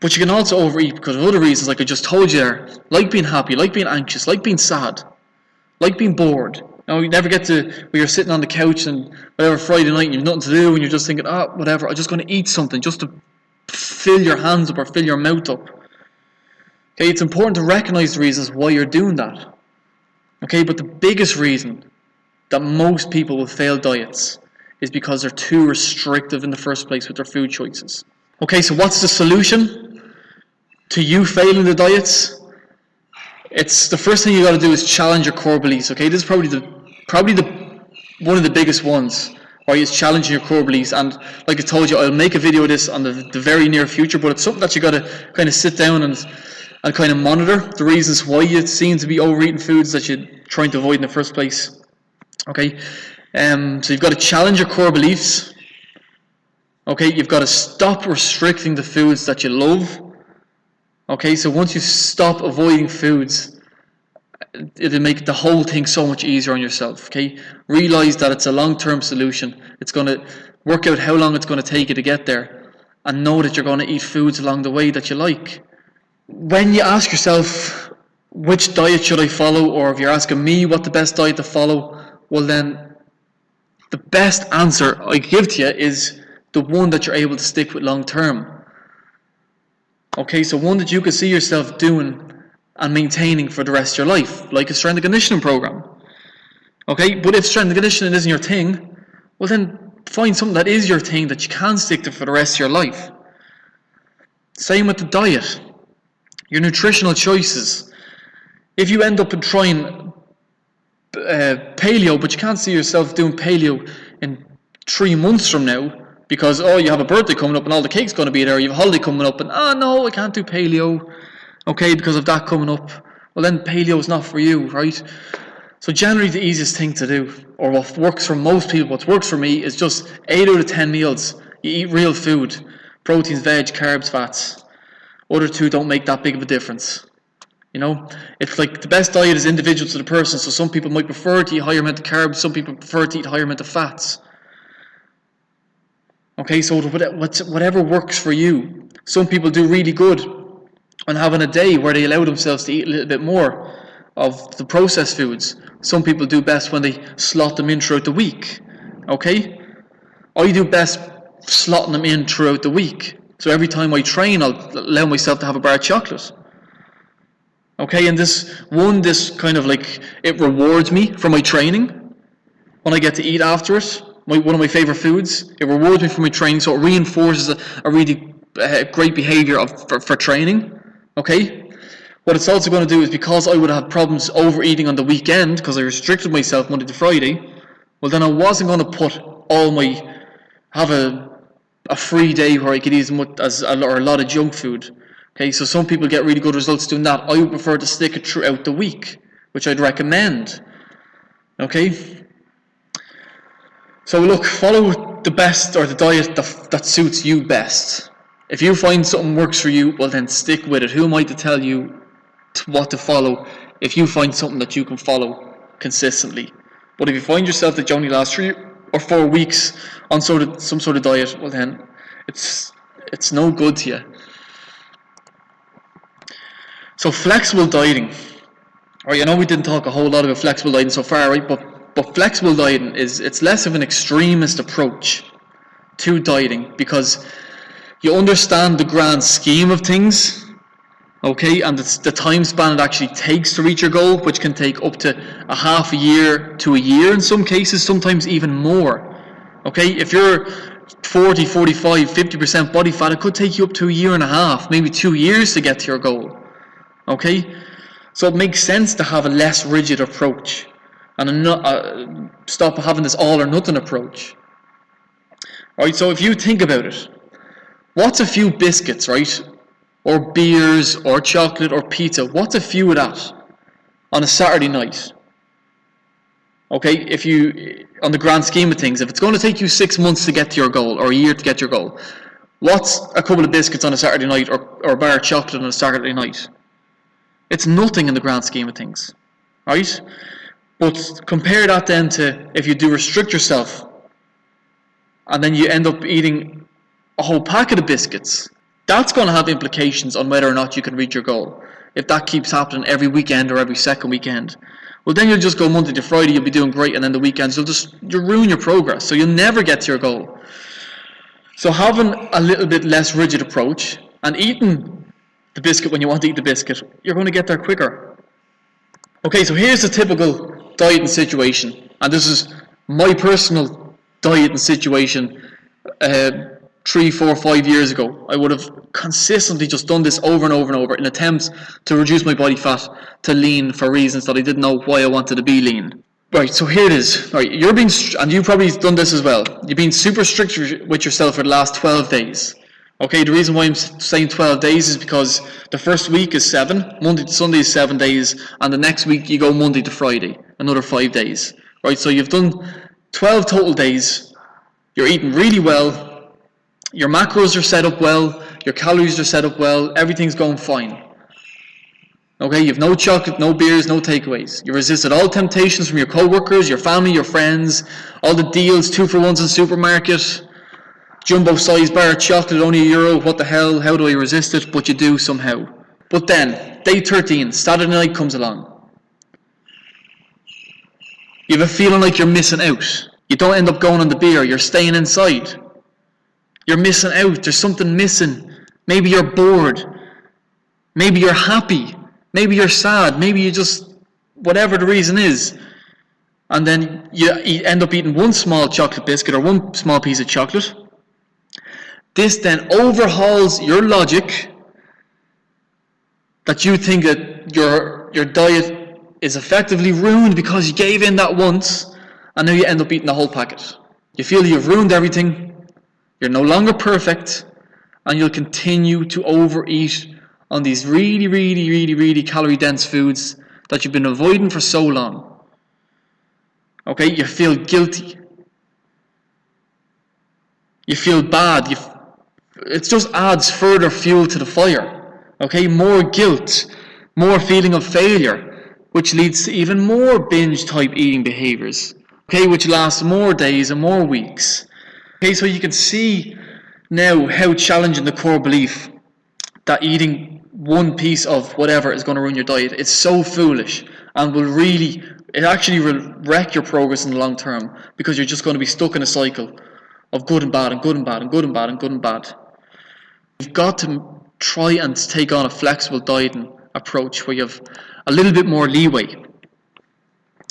But you can also overeat because of other reasons, like I just told you there, like being happy, like being anxious, like being sad, like being bored. You never get to where you're sitting on the couch and whatever Friday night and you've nothing to do and you're just thinking, whatever, I'm just going to eat something just to fill your hands up or fill your mouth up. Okay, it's important to recognize the reasons why you're doing that. Okay, but the biggest reason that most people will fail diets is because they're too restrictive in the first place with their food choices. Okay, so what's the solution to you failing the diets? It's the first thing you got to do is challenge your core beliefs. Okay, this is probably one of the biggest ones, right? Is challenging your core beliefs. And like I told you, I'll make a video of this on the very near future. But it's something that you got to kind of sit down and kind of monitor the reasons why you seem to be overeating foods that you're trying to avoid in the first place. Okay, so you've got to challenge your core beliefs. Okay, you've got to stop restricting the foods that you love. Okay, so once you stop avoiding foods, it'll make the whole thing so much easier on yourself. Okay, realize that it's a long-term solution. It's going to work out how long it's going to take you to get there, and know that you're going to eat foods along the way that you like. When you ask yourself, which diet should I follow, or if you're asking me what the best diet to follow, well then, the best answer I give to you is the one that you're able to stick with long term. Okay, so one that you can see yourself doing and maintaining for the rest of your life, like a strength and conditioning program. Okay, but if strength and conditioning isn't your thing, well then find something that is your thing that you can stick to for the rest of your life. Same with the diet, your nutritional choices. If you end up in trying paleo, but you can't see yourself doing paleo in 3 months from now, Because, oh, you have a birthday coming up and all the cake's going to be there, you have a holiday coming up and, oh no, I can't do paleo, okay, because of that coming up. Well then paleo's not for you, right? So generally the easiest thing to do, or what works for most people, what works for me, is just 8 out of 10 meals. You eat real food, proteins, veg, carbs, fats. Other two don't make that big of a difference. You know, it's like the best diet is individual to the person, so some people might prefer to eat higher amount of carbs, some people prefer to eat higher amount of fats. Okay, so whatever works for you. Some people do really good on having a day where they allow themselves to eat a little bit more of the processed foods. Some people do best when they slot them in throughout the week. Okay? I do best slotting them in throughout the week. So every time I train, I'll allow myself to have a bar of chocolate. Okay, and this kind of like, it rewards me for my training when I get to eat after it. One of my favourite foods. It rewards me for my training, so it reinforces a really great behaviour for training. Okay? What it's also going to do is, because I would have problems overeating on the weekend, because I restricted myself Monday to Friday, well then I wasn't going to have a free day where I could eat as much or a lot of junk food. Okay, so some people get really good results doing that. I would prefer to stick it throughout the week, which I'd recommend. Okay? So look, follow the best, or the diet that suits you best. If you find something works for you, well then stick with it. Who am I to tell you what to follow if you find something that you can follow consistently? But if you find yourself that you only last 3 or 4 weeks on some sort of diet, well then it's no good to you. So flexible dieting. Alright, I know we didn't talk a whole lot about flexible dieting so far, right? But flexible dieting it's less of an extremist approach to dieting, because you understand the grand scheme of things, okay, and the time span it actually takes to reach your goal, which can take up to a half a year to a year in some cases, sometimes even more. Okay, if you're 40, 45, 50% body fat, it could take you up to a year and a half, maybe 2 years to get to your goal. Okay, so it makes sense to have a less rigid approach and stop having this all or nothing approach. Alright, so if you think about it, what's a few biscuits, right? Or beers, or chocolate, or pizza? What's a few of that on a Saturday night? Okay, on the grand scheme of things, if it's going to take you 6 months to get to your goal, or a year to get to your goal, what's a couple of biscuits on a Saturday night, or a bar of chocolate on a Saturday night? It's nothing in the grand scheme of things, right? But compare that then to if you do restrict yourself, and then you end up eating a whole packet of biscuits. That's going to have implications on whether or not you can reach your goal. If that keeps happening every weekend or every second weekend, well then you'll just go Monday to Friday, you'll be doing great, and then the weekends you'll ruin your progress, so you'll never get to your goal. So having a little bit less rigid approach and eating the biscuit when you want to eat the biscuit, you're going to get there quicker. Okay, so here's the typical dieting situation, and this is my personal dieting situation 3, 4, 5 years ago. I would have consistently just done this over and over and over in attempts to reduce my body fat to lean for reasons that I didn't know why I wanted to be lean. Right, so here it is. Right, and you've probably done this as well. You've been super strict with yourself for the last 12 days. Okay, the reason why I'm saying 12 days is because the first week is 7, Monday to Sunday is 7 days, and the next week you go Monday to Friday, another 5 days. Right, so you've done 12 total days, you're eating really well, your macros are set up well, your calories are set up well, everything's going fine. Okay, you have no chocolate, no beers, no takeaways. You resisted all temptations from your co-workers, your family, your friends, all the deals, 2-for-1s in supermarket, jumbo size bar of chocolate, only €1, what the hell, how do I resist it? But you do somehow. But then, day 13, Saturday night comes along. You have a feeling like you're missing out. You don't end up going on the beer, you're staying inside. You're missing out, there's something missing. Maybe you're bored. Maybe you're happy. Maybe you're sad. Maybe you just, whatever the reason is. And then you end up eating one small chocolate biscuit or one small piece of chocolate. This then overhauls your logic that you think that your diet is effectively ruined because you gave in that once, and now you end up eating the whole packet. You feel you've ruined everything. You're no longer perfect, and you'll continue to overeat on these really calorie dense foods that you've been avoiding for so long. Okay, you feel guilty. You feel bad. It just adds further fuel to the fire. Okay, more guilt, more feeling of failure, which leads to even more binge type eating behaviors. Okay, which lasts more days and more weeks. Okay, so you can see now how challenging the core belief that eating one piece of whatever is going to ruin your diet. It's so foolish and it actually will wreck your progress in the long term, because you're just going to be stuck in a cycle of good and bad and good and bad and good and bad and good and bad. You've got to try and take on a flexible dieting approach where you have a little bit more leeway.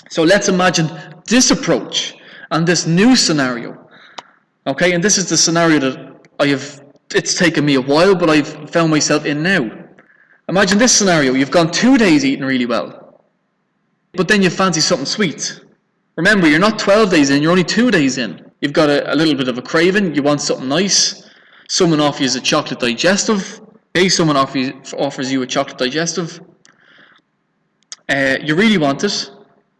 So let's imagine this approach and this new scenario. Okay, and this is the scenario that it's taken me a while, but I've found myself in now. Imagine this scenario. You've gone 2 days eating really well, but then you fancy something sweet. Remember, you're not 12 days in, you're only 2 days in. You've got a little bit of a craving, you want something nice. Someone offers you a chocolate digestive. Okay, someone offers you a chocolate digestive. You really want it.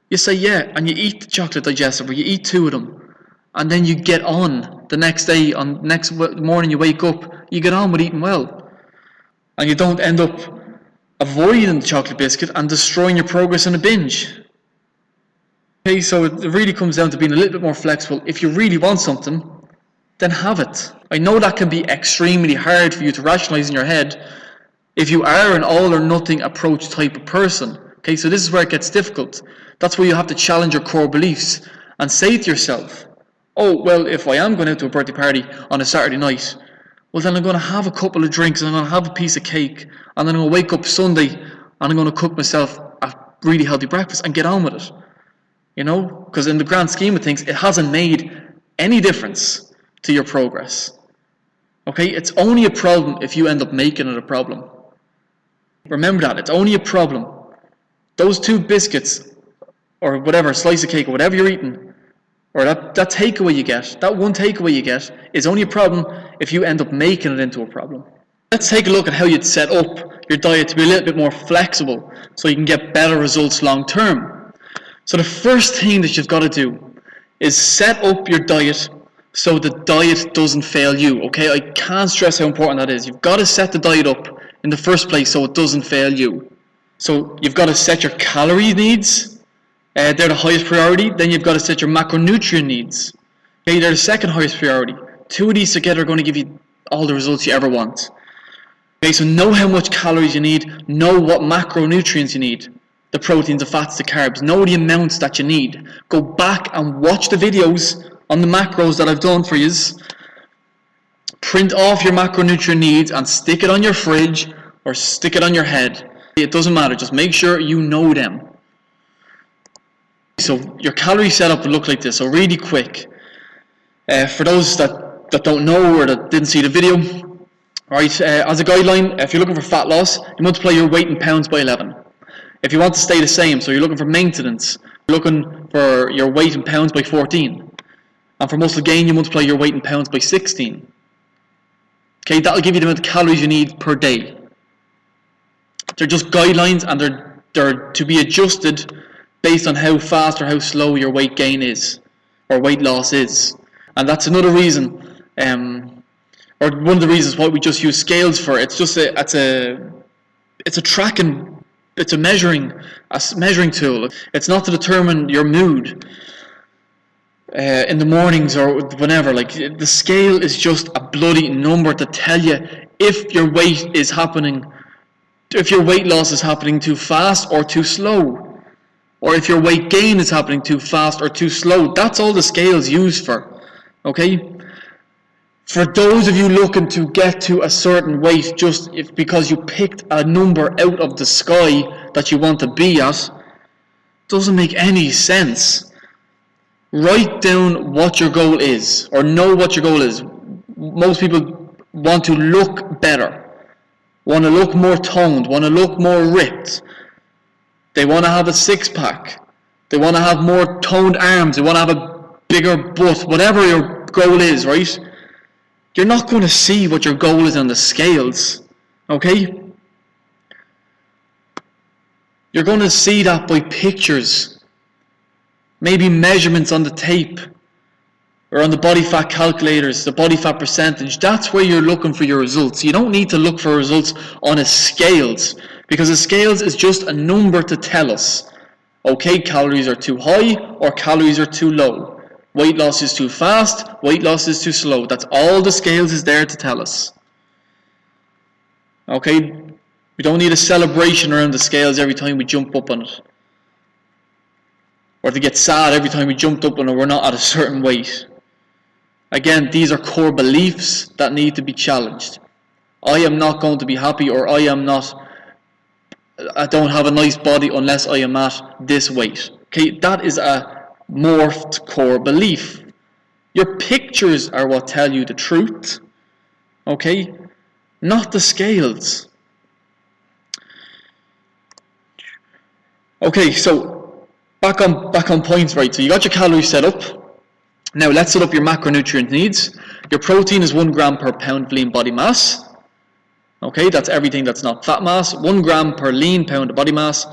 You say yeah, and you eat the chocolate digestive, or you eat 2 of them. And then you get on the next day, next morning you wake up, you get on with eating well. And you don't end up avoiding the chocolate biscuit and destroying your progress in a binge. Okay, so it really comes down to being a little bit more flexible. If you really want something, then have it. I know that can be extremely hard for you to rationalize in your head if you are an all or nothing approach type of person. Okay, so this is where it gets difficult. That's where you have to challenge your core beliefs and say to yourself, oh, well, if I am going out to a birthday party on a Saturday night, well, then I'm going to have a couple of drinks and I'm going to have a piece of cake, and then I'm going to wake up Sunday and I'm going to cook myself a really healthy breakfast and get on with it. You know, because in the grand scheme of things, it hasn't made any difference to your progress. Okay, it's only a problem if you end up making it a problem. Remember that, it's only a problem. Those 2 biscuits, or whatever, slice of cake, or whatever you're eating, or that takeaway you get, that one takeaway you get, is only a problem if you end up making it into a problem. Let's take a look at how you'd set up your diet to be a little bit more flexible so you can get better results long term. So the first thing that you've got to do is set up your diet so the diet doesn't fail you. Okay, I can't stress how important that is. You've got to set the diet up in the first place so it doesn't fail you. So you've got to set your calorie needs. They're the highest priority. Then you've got to set your macronutrient needs. Okay, they're the second highest priority. 2 of these together are going to give you all the results you ever want. Okay, so know how much calories you need. Know what macronutrients you need. The proteins, the fats, the carbs. Know the amounts that you need. Go back and watch the videos on the macros that I've done for you. Print off your macronutrient needs and stick it on your fridge or stick it on your head. It doesn't matter, just make sure you know them. So your calorie setup will look like this. So really quick, for those that don't know or that didn't see the video, right? As a guideline, if you're looking for fat loss, you multiply your weight in pounds by 11. If you want to stay the same, so you're looking for maintenance, you're looking for your weight in pounds by 14. And for muscle gain, you multiply your weight in pounds by 16. Okay, that'll give you the amount of calories you need per day. They're just guidelines, and they're to be adjusted based on how fast or how slow your weight gain is, or weight loss is. And that's another reason, or one of the reasons why we just use scales for it. It's a tracking, it's a measuring tool. It's not to determine your mood in the mornings or whenever. Like, the scale is just a bloody number to tell you if your weight is happening, if your weight loss is happening too fast or too slow, or if your weight gain is happening too fast or too slow. That's all the scale's used for. Okay? For those of you looking to get to a certain weight just because you picked a number out of the sky that you want to be at, doesn't make any sense. Write down what your goal is, or know what your goal is. Most people want to look better, want to look more toned, want to look more ripped. They want to have a six-pack. They want to have more toned arms. They want to have a bigger butt. Whatever your goal is, right? you're not going to see what your goal is on the scales, okay? You're going to see that by pictures, maybe measurements on the tape, or on the body fat calculators, the body fat percentage. That's where you're looking for your results. You don't need to look for results on a scales, because a scales is just a number to tell us, okay, calories are too high or calories are too low. Weight loss is too fast, weight loss is too slow. That's all the scales is there to tell us. Okay, we don't need a celebration around the scales every time we jump up on it, or to get sad every time we jumped up on it we're not at a certain weight. Again, these are core beliefs that need to be challenged. I am not going to be happy, or I don't have a nice body unless I am at this weight. Okay, that is a morphed core belief. Your pictures are what tell you the truth, okay, not the scales. Okay, so back on points, right? So you got your calories set up. Now let's set up your macronutrient needs. Your protein is 1 gram per pound of lean body mass. Okay, that's everything that's not fat mass. 1 gram per lean pound of body mass.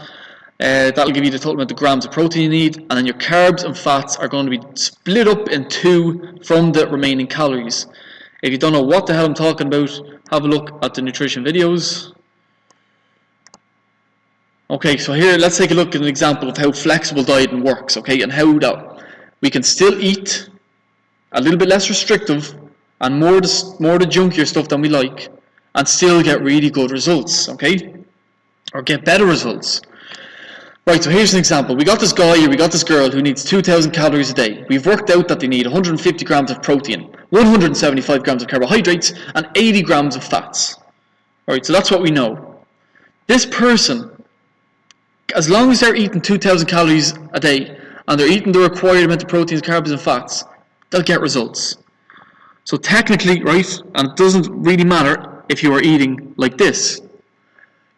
That'll give you the total amount of grams of protein you need. And then your carbs and fats are going to be split up in 2 from the remaining calories. If you don't know what the hell I'm talking about, have a look at the nutrition videos. Okay, so here let's take a look at an example of how flexible dieting works, okay, and how that we can still eat a little bit less restrictive and more the junkier stuff than we like, and still get really good results, okay, or get better results. Right, so here's an example. We got this guy or we got this girl who needs 2,000 calories a day. We've worked out that they need 150 grams of protein, 175 grams of carbohydrates, and 80 grams of fats. Alright, so that's what we know. This person, as long as they're eating 2,000 calories a day, and they're eating the required amount of proteins, carbs, and fats, they'll get results. So technically, right, and it doesn't really matter if you are eating like this.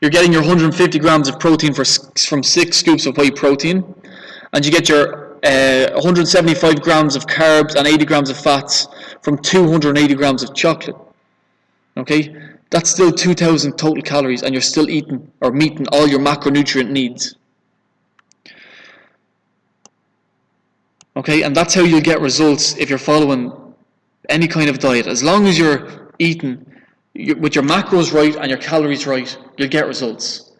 You're getting your 150 grams of protein from 6 scoops of whey protein, and you get your 175 grams of carbs and 80 grams of fats from 280 grams of chocolate. Okay, that's still 2,000 total calories, and you're still eating or meeting all your macronutrient needs. Okay, and that's how you'll get results if you're following any kind of diet. As long as you're eating with your macros right and your calories right, you'll get results.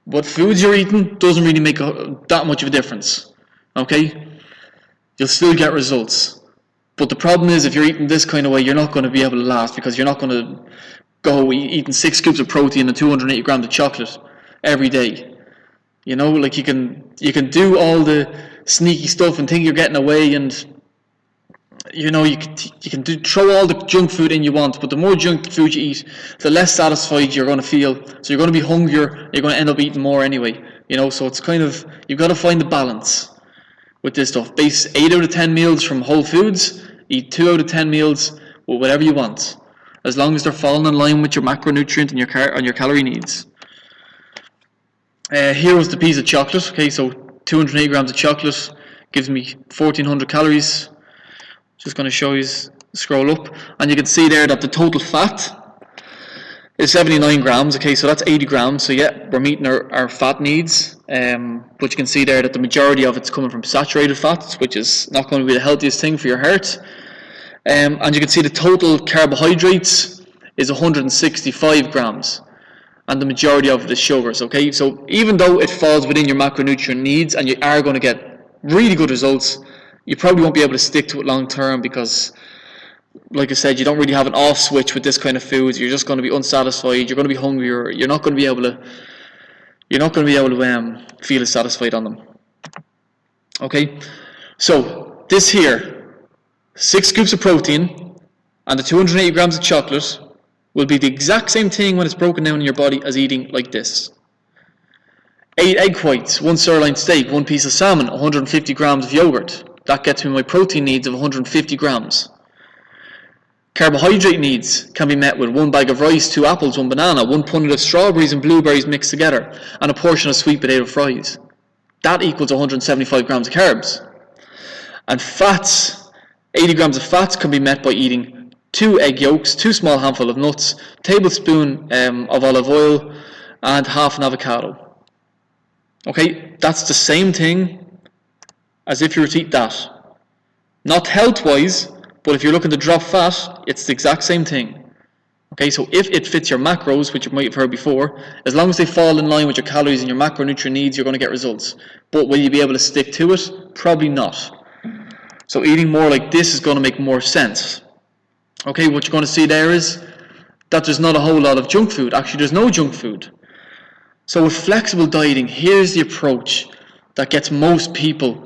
What foods you're eating doesn't really make that much of a difference. Okay, you'll still get results. But the problem is, if you're eating this kind of way, you're not going to be able to last, because you're not going to go eating 6 scoops of protein and 280 grams of chocolate every day. You know, like you can do all the sneaky stuff and think you're getting away, and you know you can throw all the junk food in you want, but the more junk food you eat, the less satisfied you're going to feel. So you're going to be hungrier. You're going to end up eating more anyway. You know, so it's kind of, you've got to find the balance with this stuff. Base 8 out of 10 meals from whole foods. Eat 2 out of 10 meals with whatever you want, as long as they're falling in line with your macronutrient and your calorie needs. Here was the piece of chocolate. Okay, so 280 grams of chocolate gives me 1,400 calories. Just going to show you, scroll up, and you can see there that the total fat is 79 grams. Okay, so that's 80 grams. So yeah, we're meeting our fat needs. But you can see there that the majority of it's coming from saturated fats, which is not going to be the healthiest thing for your heart. And you can see the total carbohydrates is 165 grams. And the majority of it is sugars, okay? So even though it falls within your macronutrient needs and you are going to get really good results, you probably won't be able to stick to it long term, because, like I said, you don't really have an off switch with this kind of foods. You're just going to be unsatisfied. You're going to be hungrier. You're not going to be able to feel as satisfied on them. Okay, so this here, 6 scoops of protein and the 280 grams of chocolate will be the exact same thing when it's broken down in your body as eating like this. 8 egg whites, 1 sirloin steak, 1 piece of salmon, 150 grams of yogurt. That gets me my protein needs of 150 grams. Carbohydrate needs can be met with 1 bag of rice, 2 apples, 1 banana, 1 punnet of strawberries and blueberries mixed together, and a portion of sweet potato fries. That equals 175 grams of carbs. And fats, 80 grams of fats can be met by eating 2 egg yolks, 2 small handful of nuts, tablespoon of olive oil, and half an avocado. Okay, that's the same thing as if you were to eat that. Not health-wise, but if you're looking to drop fat, it's the exact same thing. Okay, so if it fits your macros, which you might have heard before, as long as they fall in line with your calories and your macronutrient needs, you're going to get results. But will you be able to stick to it? Probably not. So eating more like this is going to make more sense. Okay, what you're going to see there is that there's not a whole lot of junk food. Actually, there's no junk food. So with flexible dieting, here's the approach that gets most people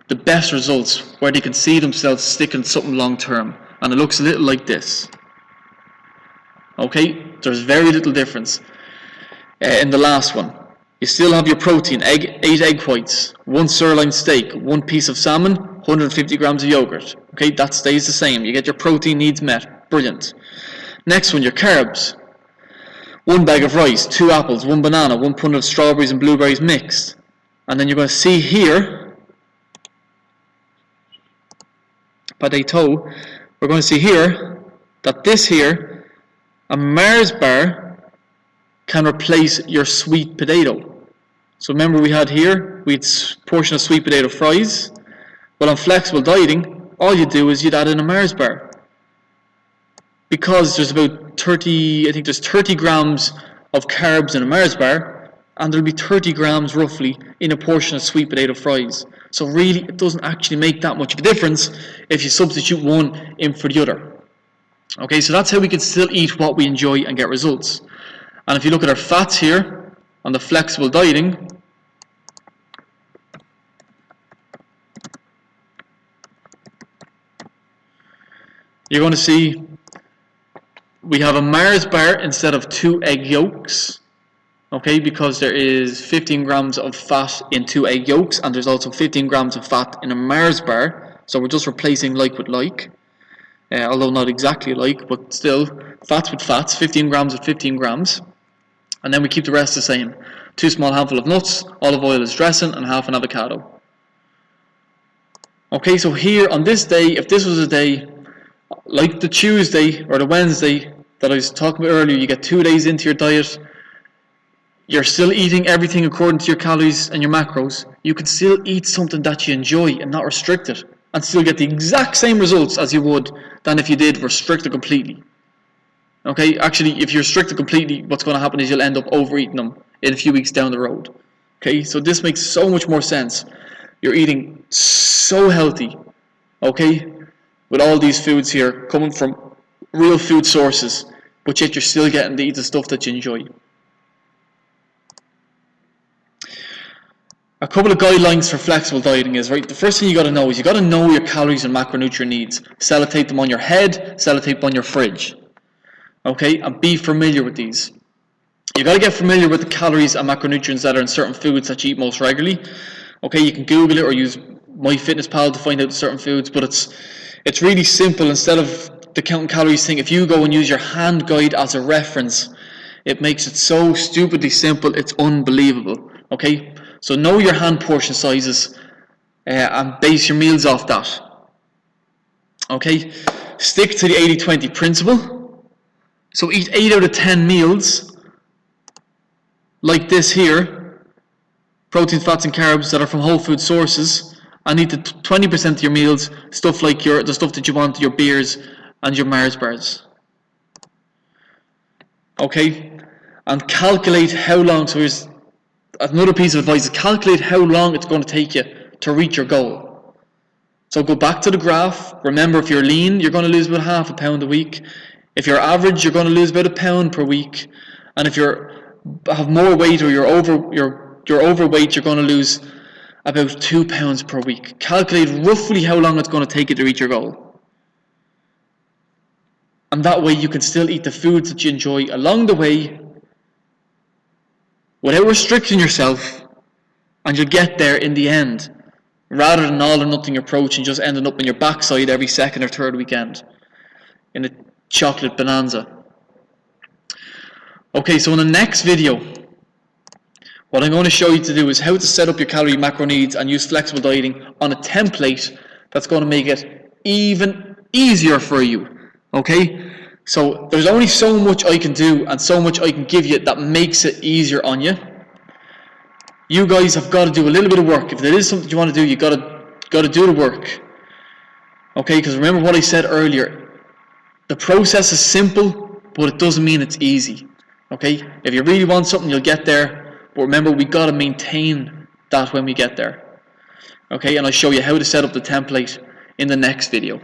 the best results, where they can see themselves sticking to something long term. And it looks a little like this. Okay, there's very little difference in the last one. You still have your protein, 8 egg whites, 1 sirloin steak, 1 piece of salmon, 150 grams of yogurt. Okay, that stays the same. You get your protein needs met. Brilliant. Next one, your carbs. 1 bag of rice, 2 apples, 1 banana, 1 pound of strawberries and blueberries mixed. And then you're going to see here, potato, we're going to see here that this here, a Mars bar, can replace your sweet potato. So remember we had here, we had a portion of sweet potato fries. Well, on flexible dieting, all you do is you'd add in a Mars bar. Because there's about 30, I think there's 30 grams of carbs in a Mars bar, and there'll be 30 grams roughly in a portion of sweet potato fries. So really, it doesn't actually make that much of a difference if you substitute one in for the other. Okay, so that's how we can still eat what we enjoy and get results. And if you look at our fats here on the flexible dieting, you're going to see we have a Mars bar instead of 2 egg yolks. Okay, because there is 15 grams of fat in 2 egg yolks, and there's also 15 grams of fat in a Mars bar. So we're just replacing like with like. Although not exactly like, but still, fats with fats, 15 grams with 15 grams. And then we keep the rest the same. 2 small handful of nuts, olive oil as dressing, and half an avocado. Okay, so here on this day, if this was a day like the Tuesday or the Wednesday that I was talking about earlier, you get 2 days into your diet, you're still eating everything according to your calories and your macros, you can still eat something that you enjoy and not restrict it, and still get the exact same results as you would than if you did restrict it completely. Okay, actually, if you restrict it completely, what's going to happen is you'll end up overeating them in a few weeks down the road. Okay, so this makes so much more sense. You're eating so healthy, okay, with all these foods here coming from real food sources, but yet you're still getting to eat the stuff that you enjoy. A couple of guidelines for flexible dieting is, right, the first thing you got to know is you got to know your calories and macronutrient needs. Sellotape them on your head, sellotape on your fridge. Okay, and be familiar with these. You got to get familiar with the calories and macronutrients that are in certain foods that you eat most regularly. Okay, you can Google it or use MyFitnessPal to find out certain foods, but it's really simple. Instead of the counting calories thing, if you go and use your hand guide as a reference, it makes it so stupidly simple, it's unbelievable. Okay, so know your hand portion sizes and base your meals off that. Okay, stick to the 80-20 principle. So eat 8 out of 10 meals like this here, proteins, fats and carbs that are from whole food sources, and eat the 20% of your meals, stuff like the stuff that you want, your beers and your Mars bars. Okay, and calculate how long, so here's another piece of advice, is calculate how long it's going to take you to reach your goal. So go back to the graph. Remember, if you're lean, you're going to lose about half a pound a week. If you're average, you're going to lose about a pound per week. And if you have more weight or you're overweight, you're going to lose about 2 pounds per week. Calculate roughly how long it's going to take you to reach your goal. And that way you can still eat the foods that you enjoy along the way without restricting yourself, and you'll get there in the end, rather than all or nothing approach and just ending up on your backside every second or third weekend in a chocolate bonanza. Okay, so in the next video, what I'm going to show you to do is how to set up your calorie macro needs and use flexible dieting on a template that's going to make it even easier for you. Okay? So there's only so much I can do and so much I can give you that makes it easier on you. You guys have got to do a little bit of work. If there is something you want to do, you got to do the work. Okay? Because remember what I said earlier. The process is simple, but it doesn't mean it's easy. Okay? If you really want something, you'll get there. But remember, we got to maintain that when we get there. Okay? And I'll show you how to set up the template in the next video.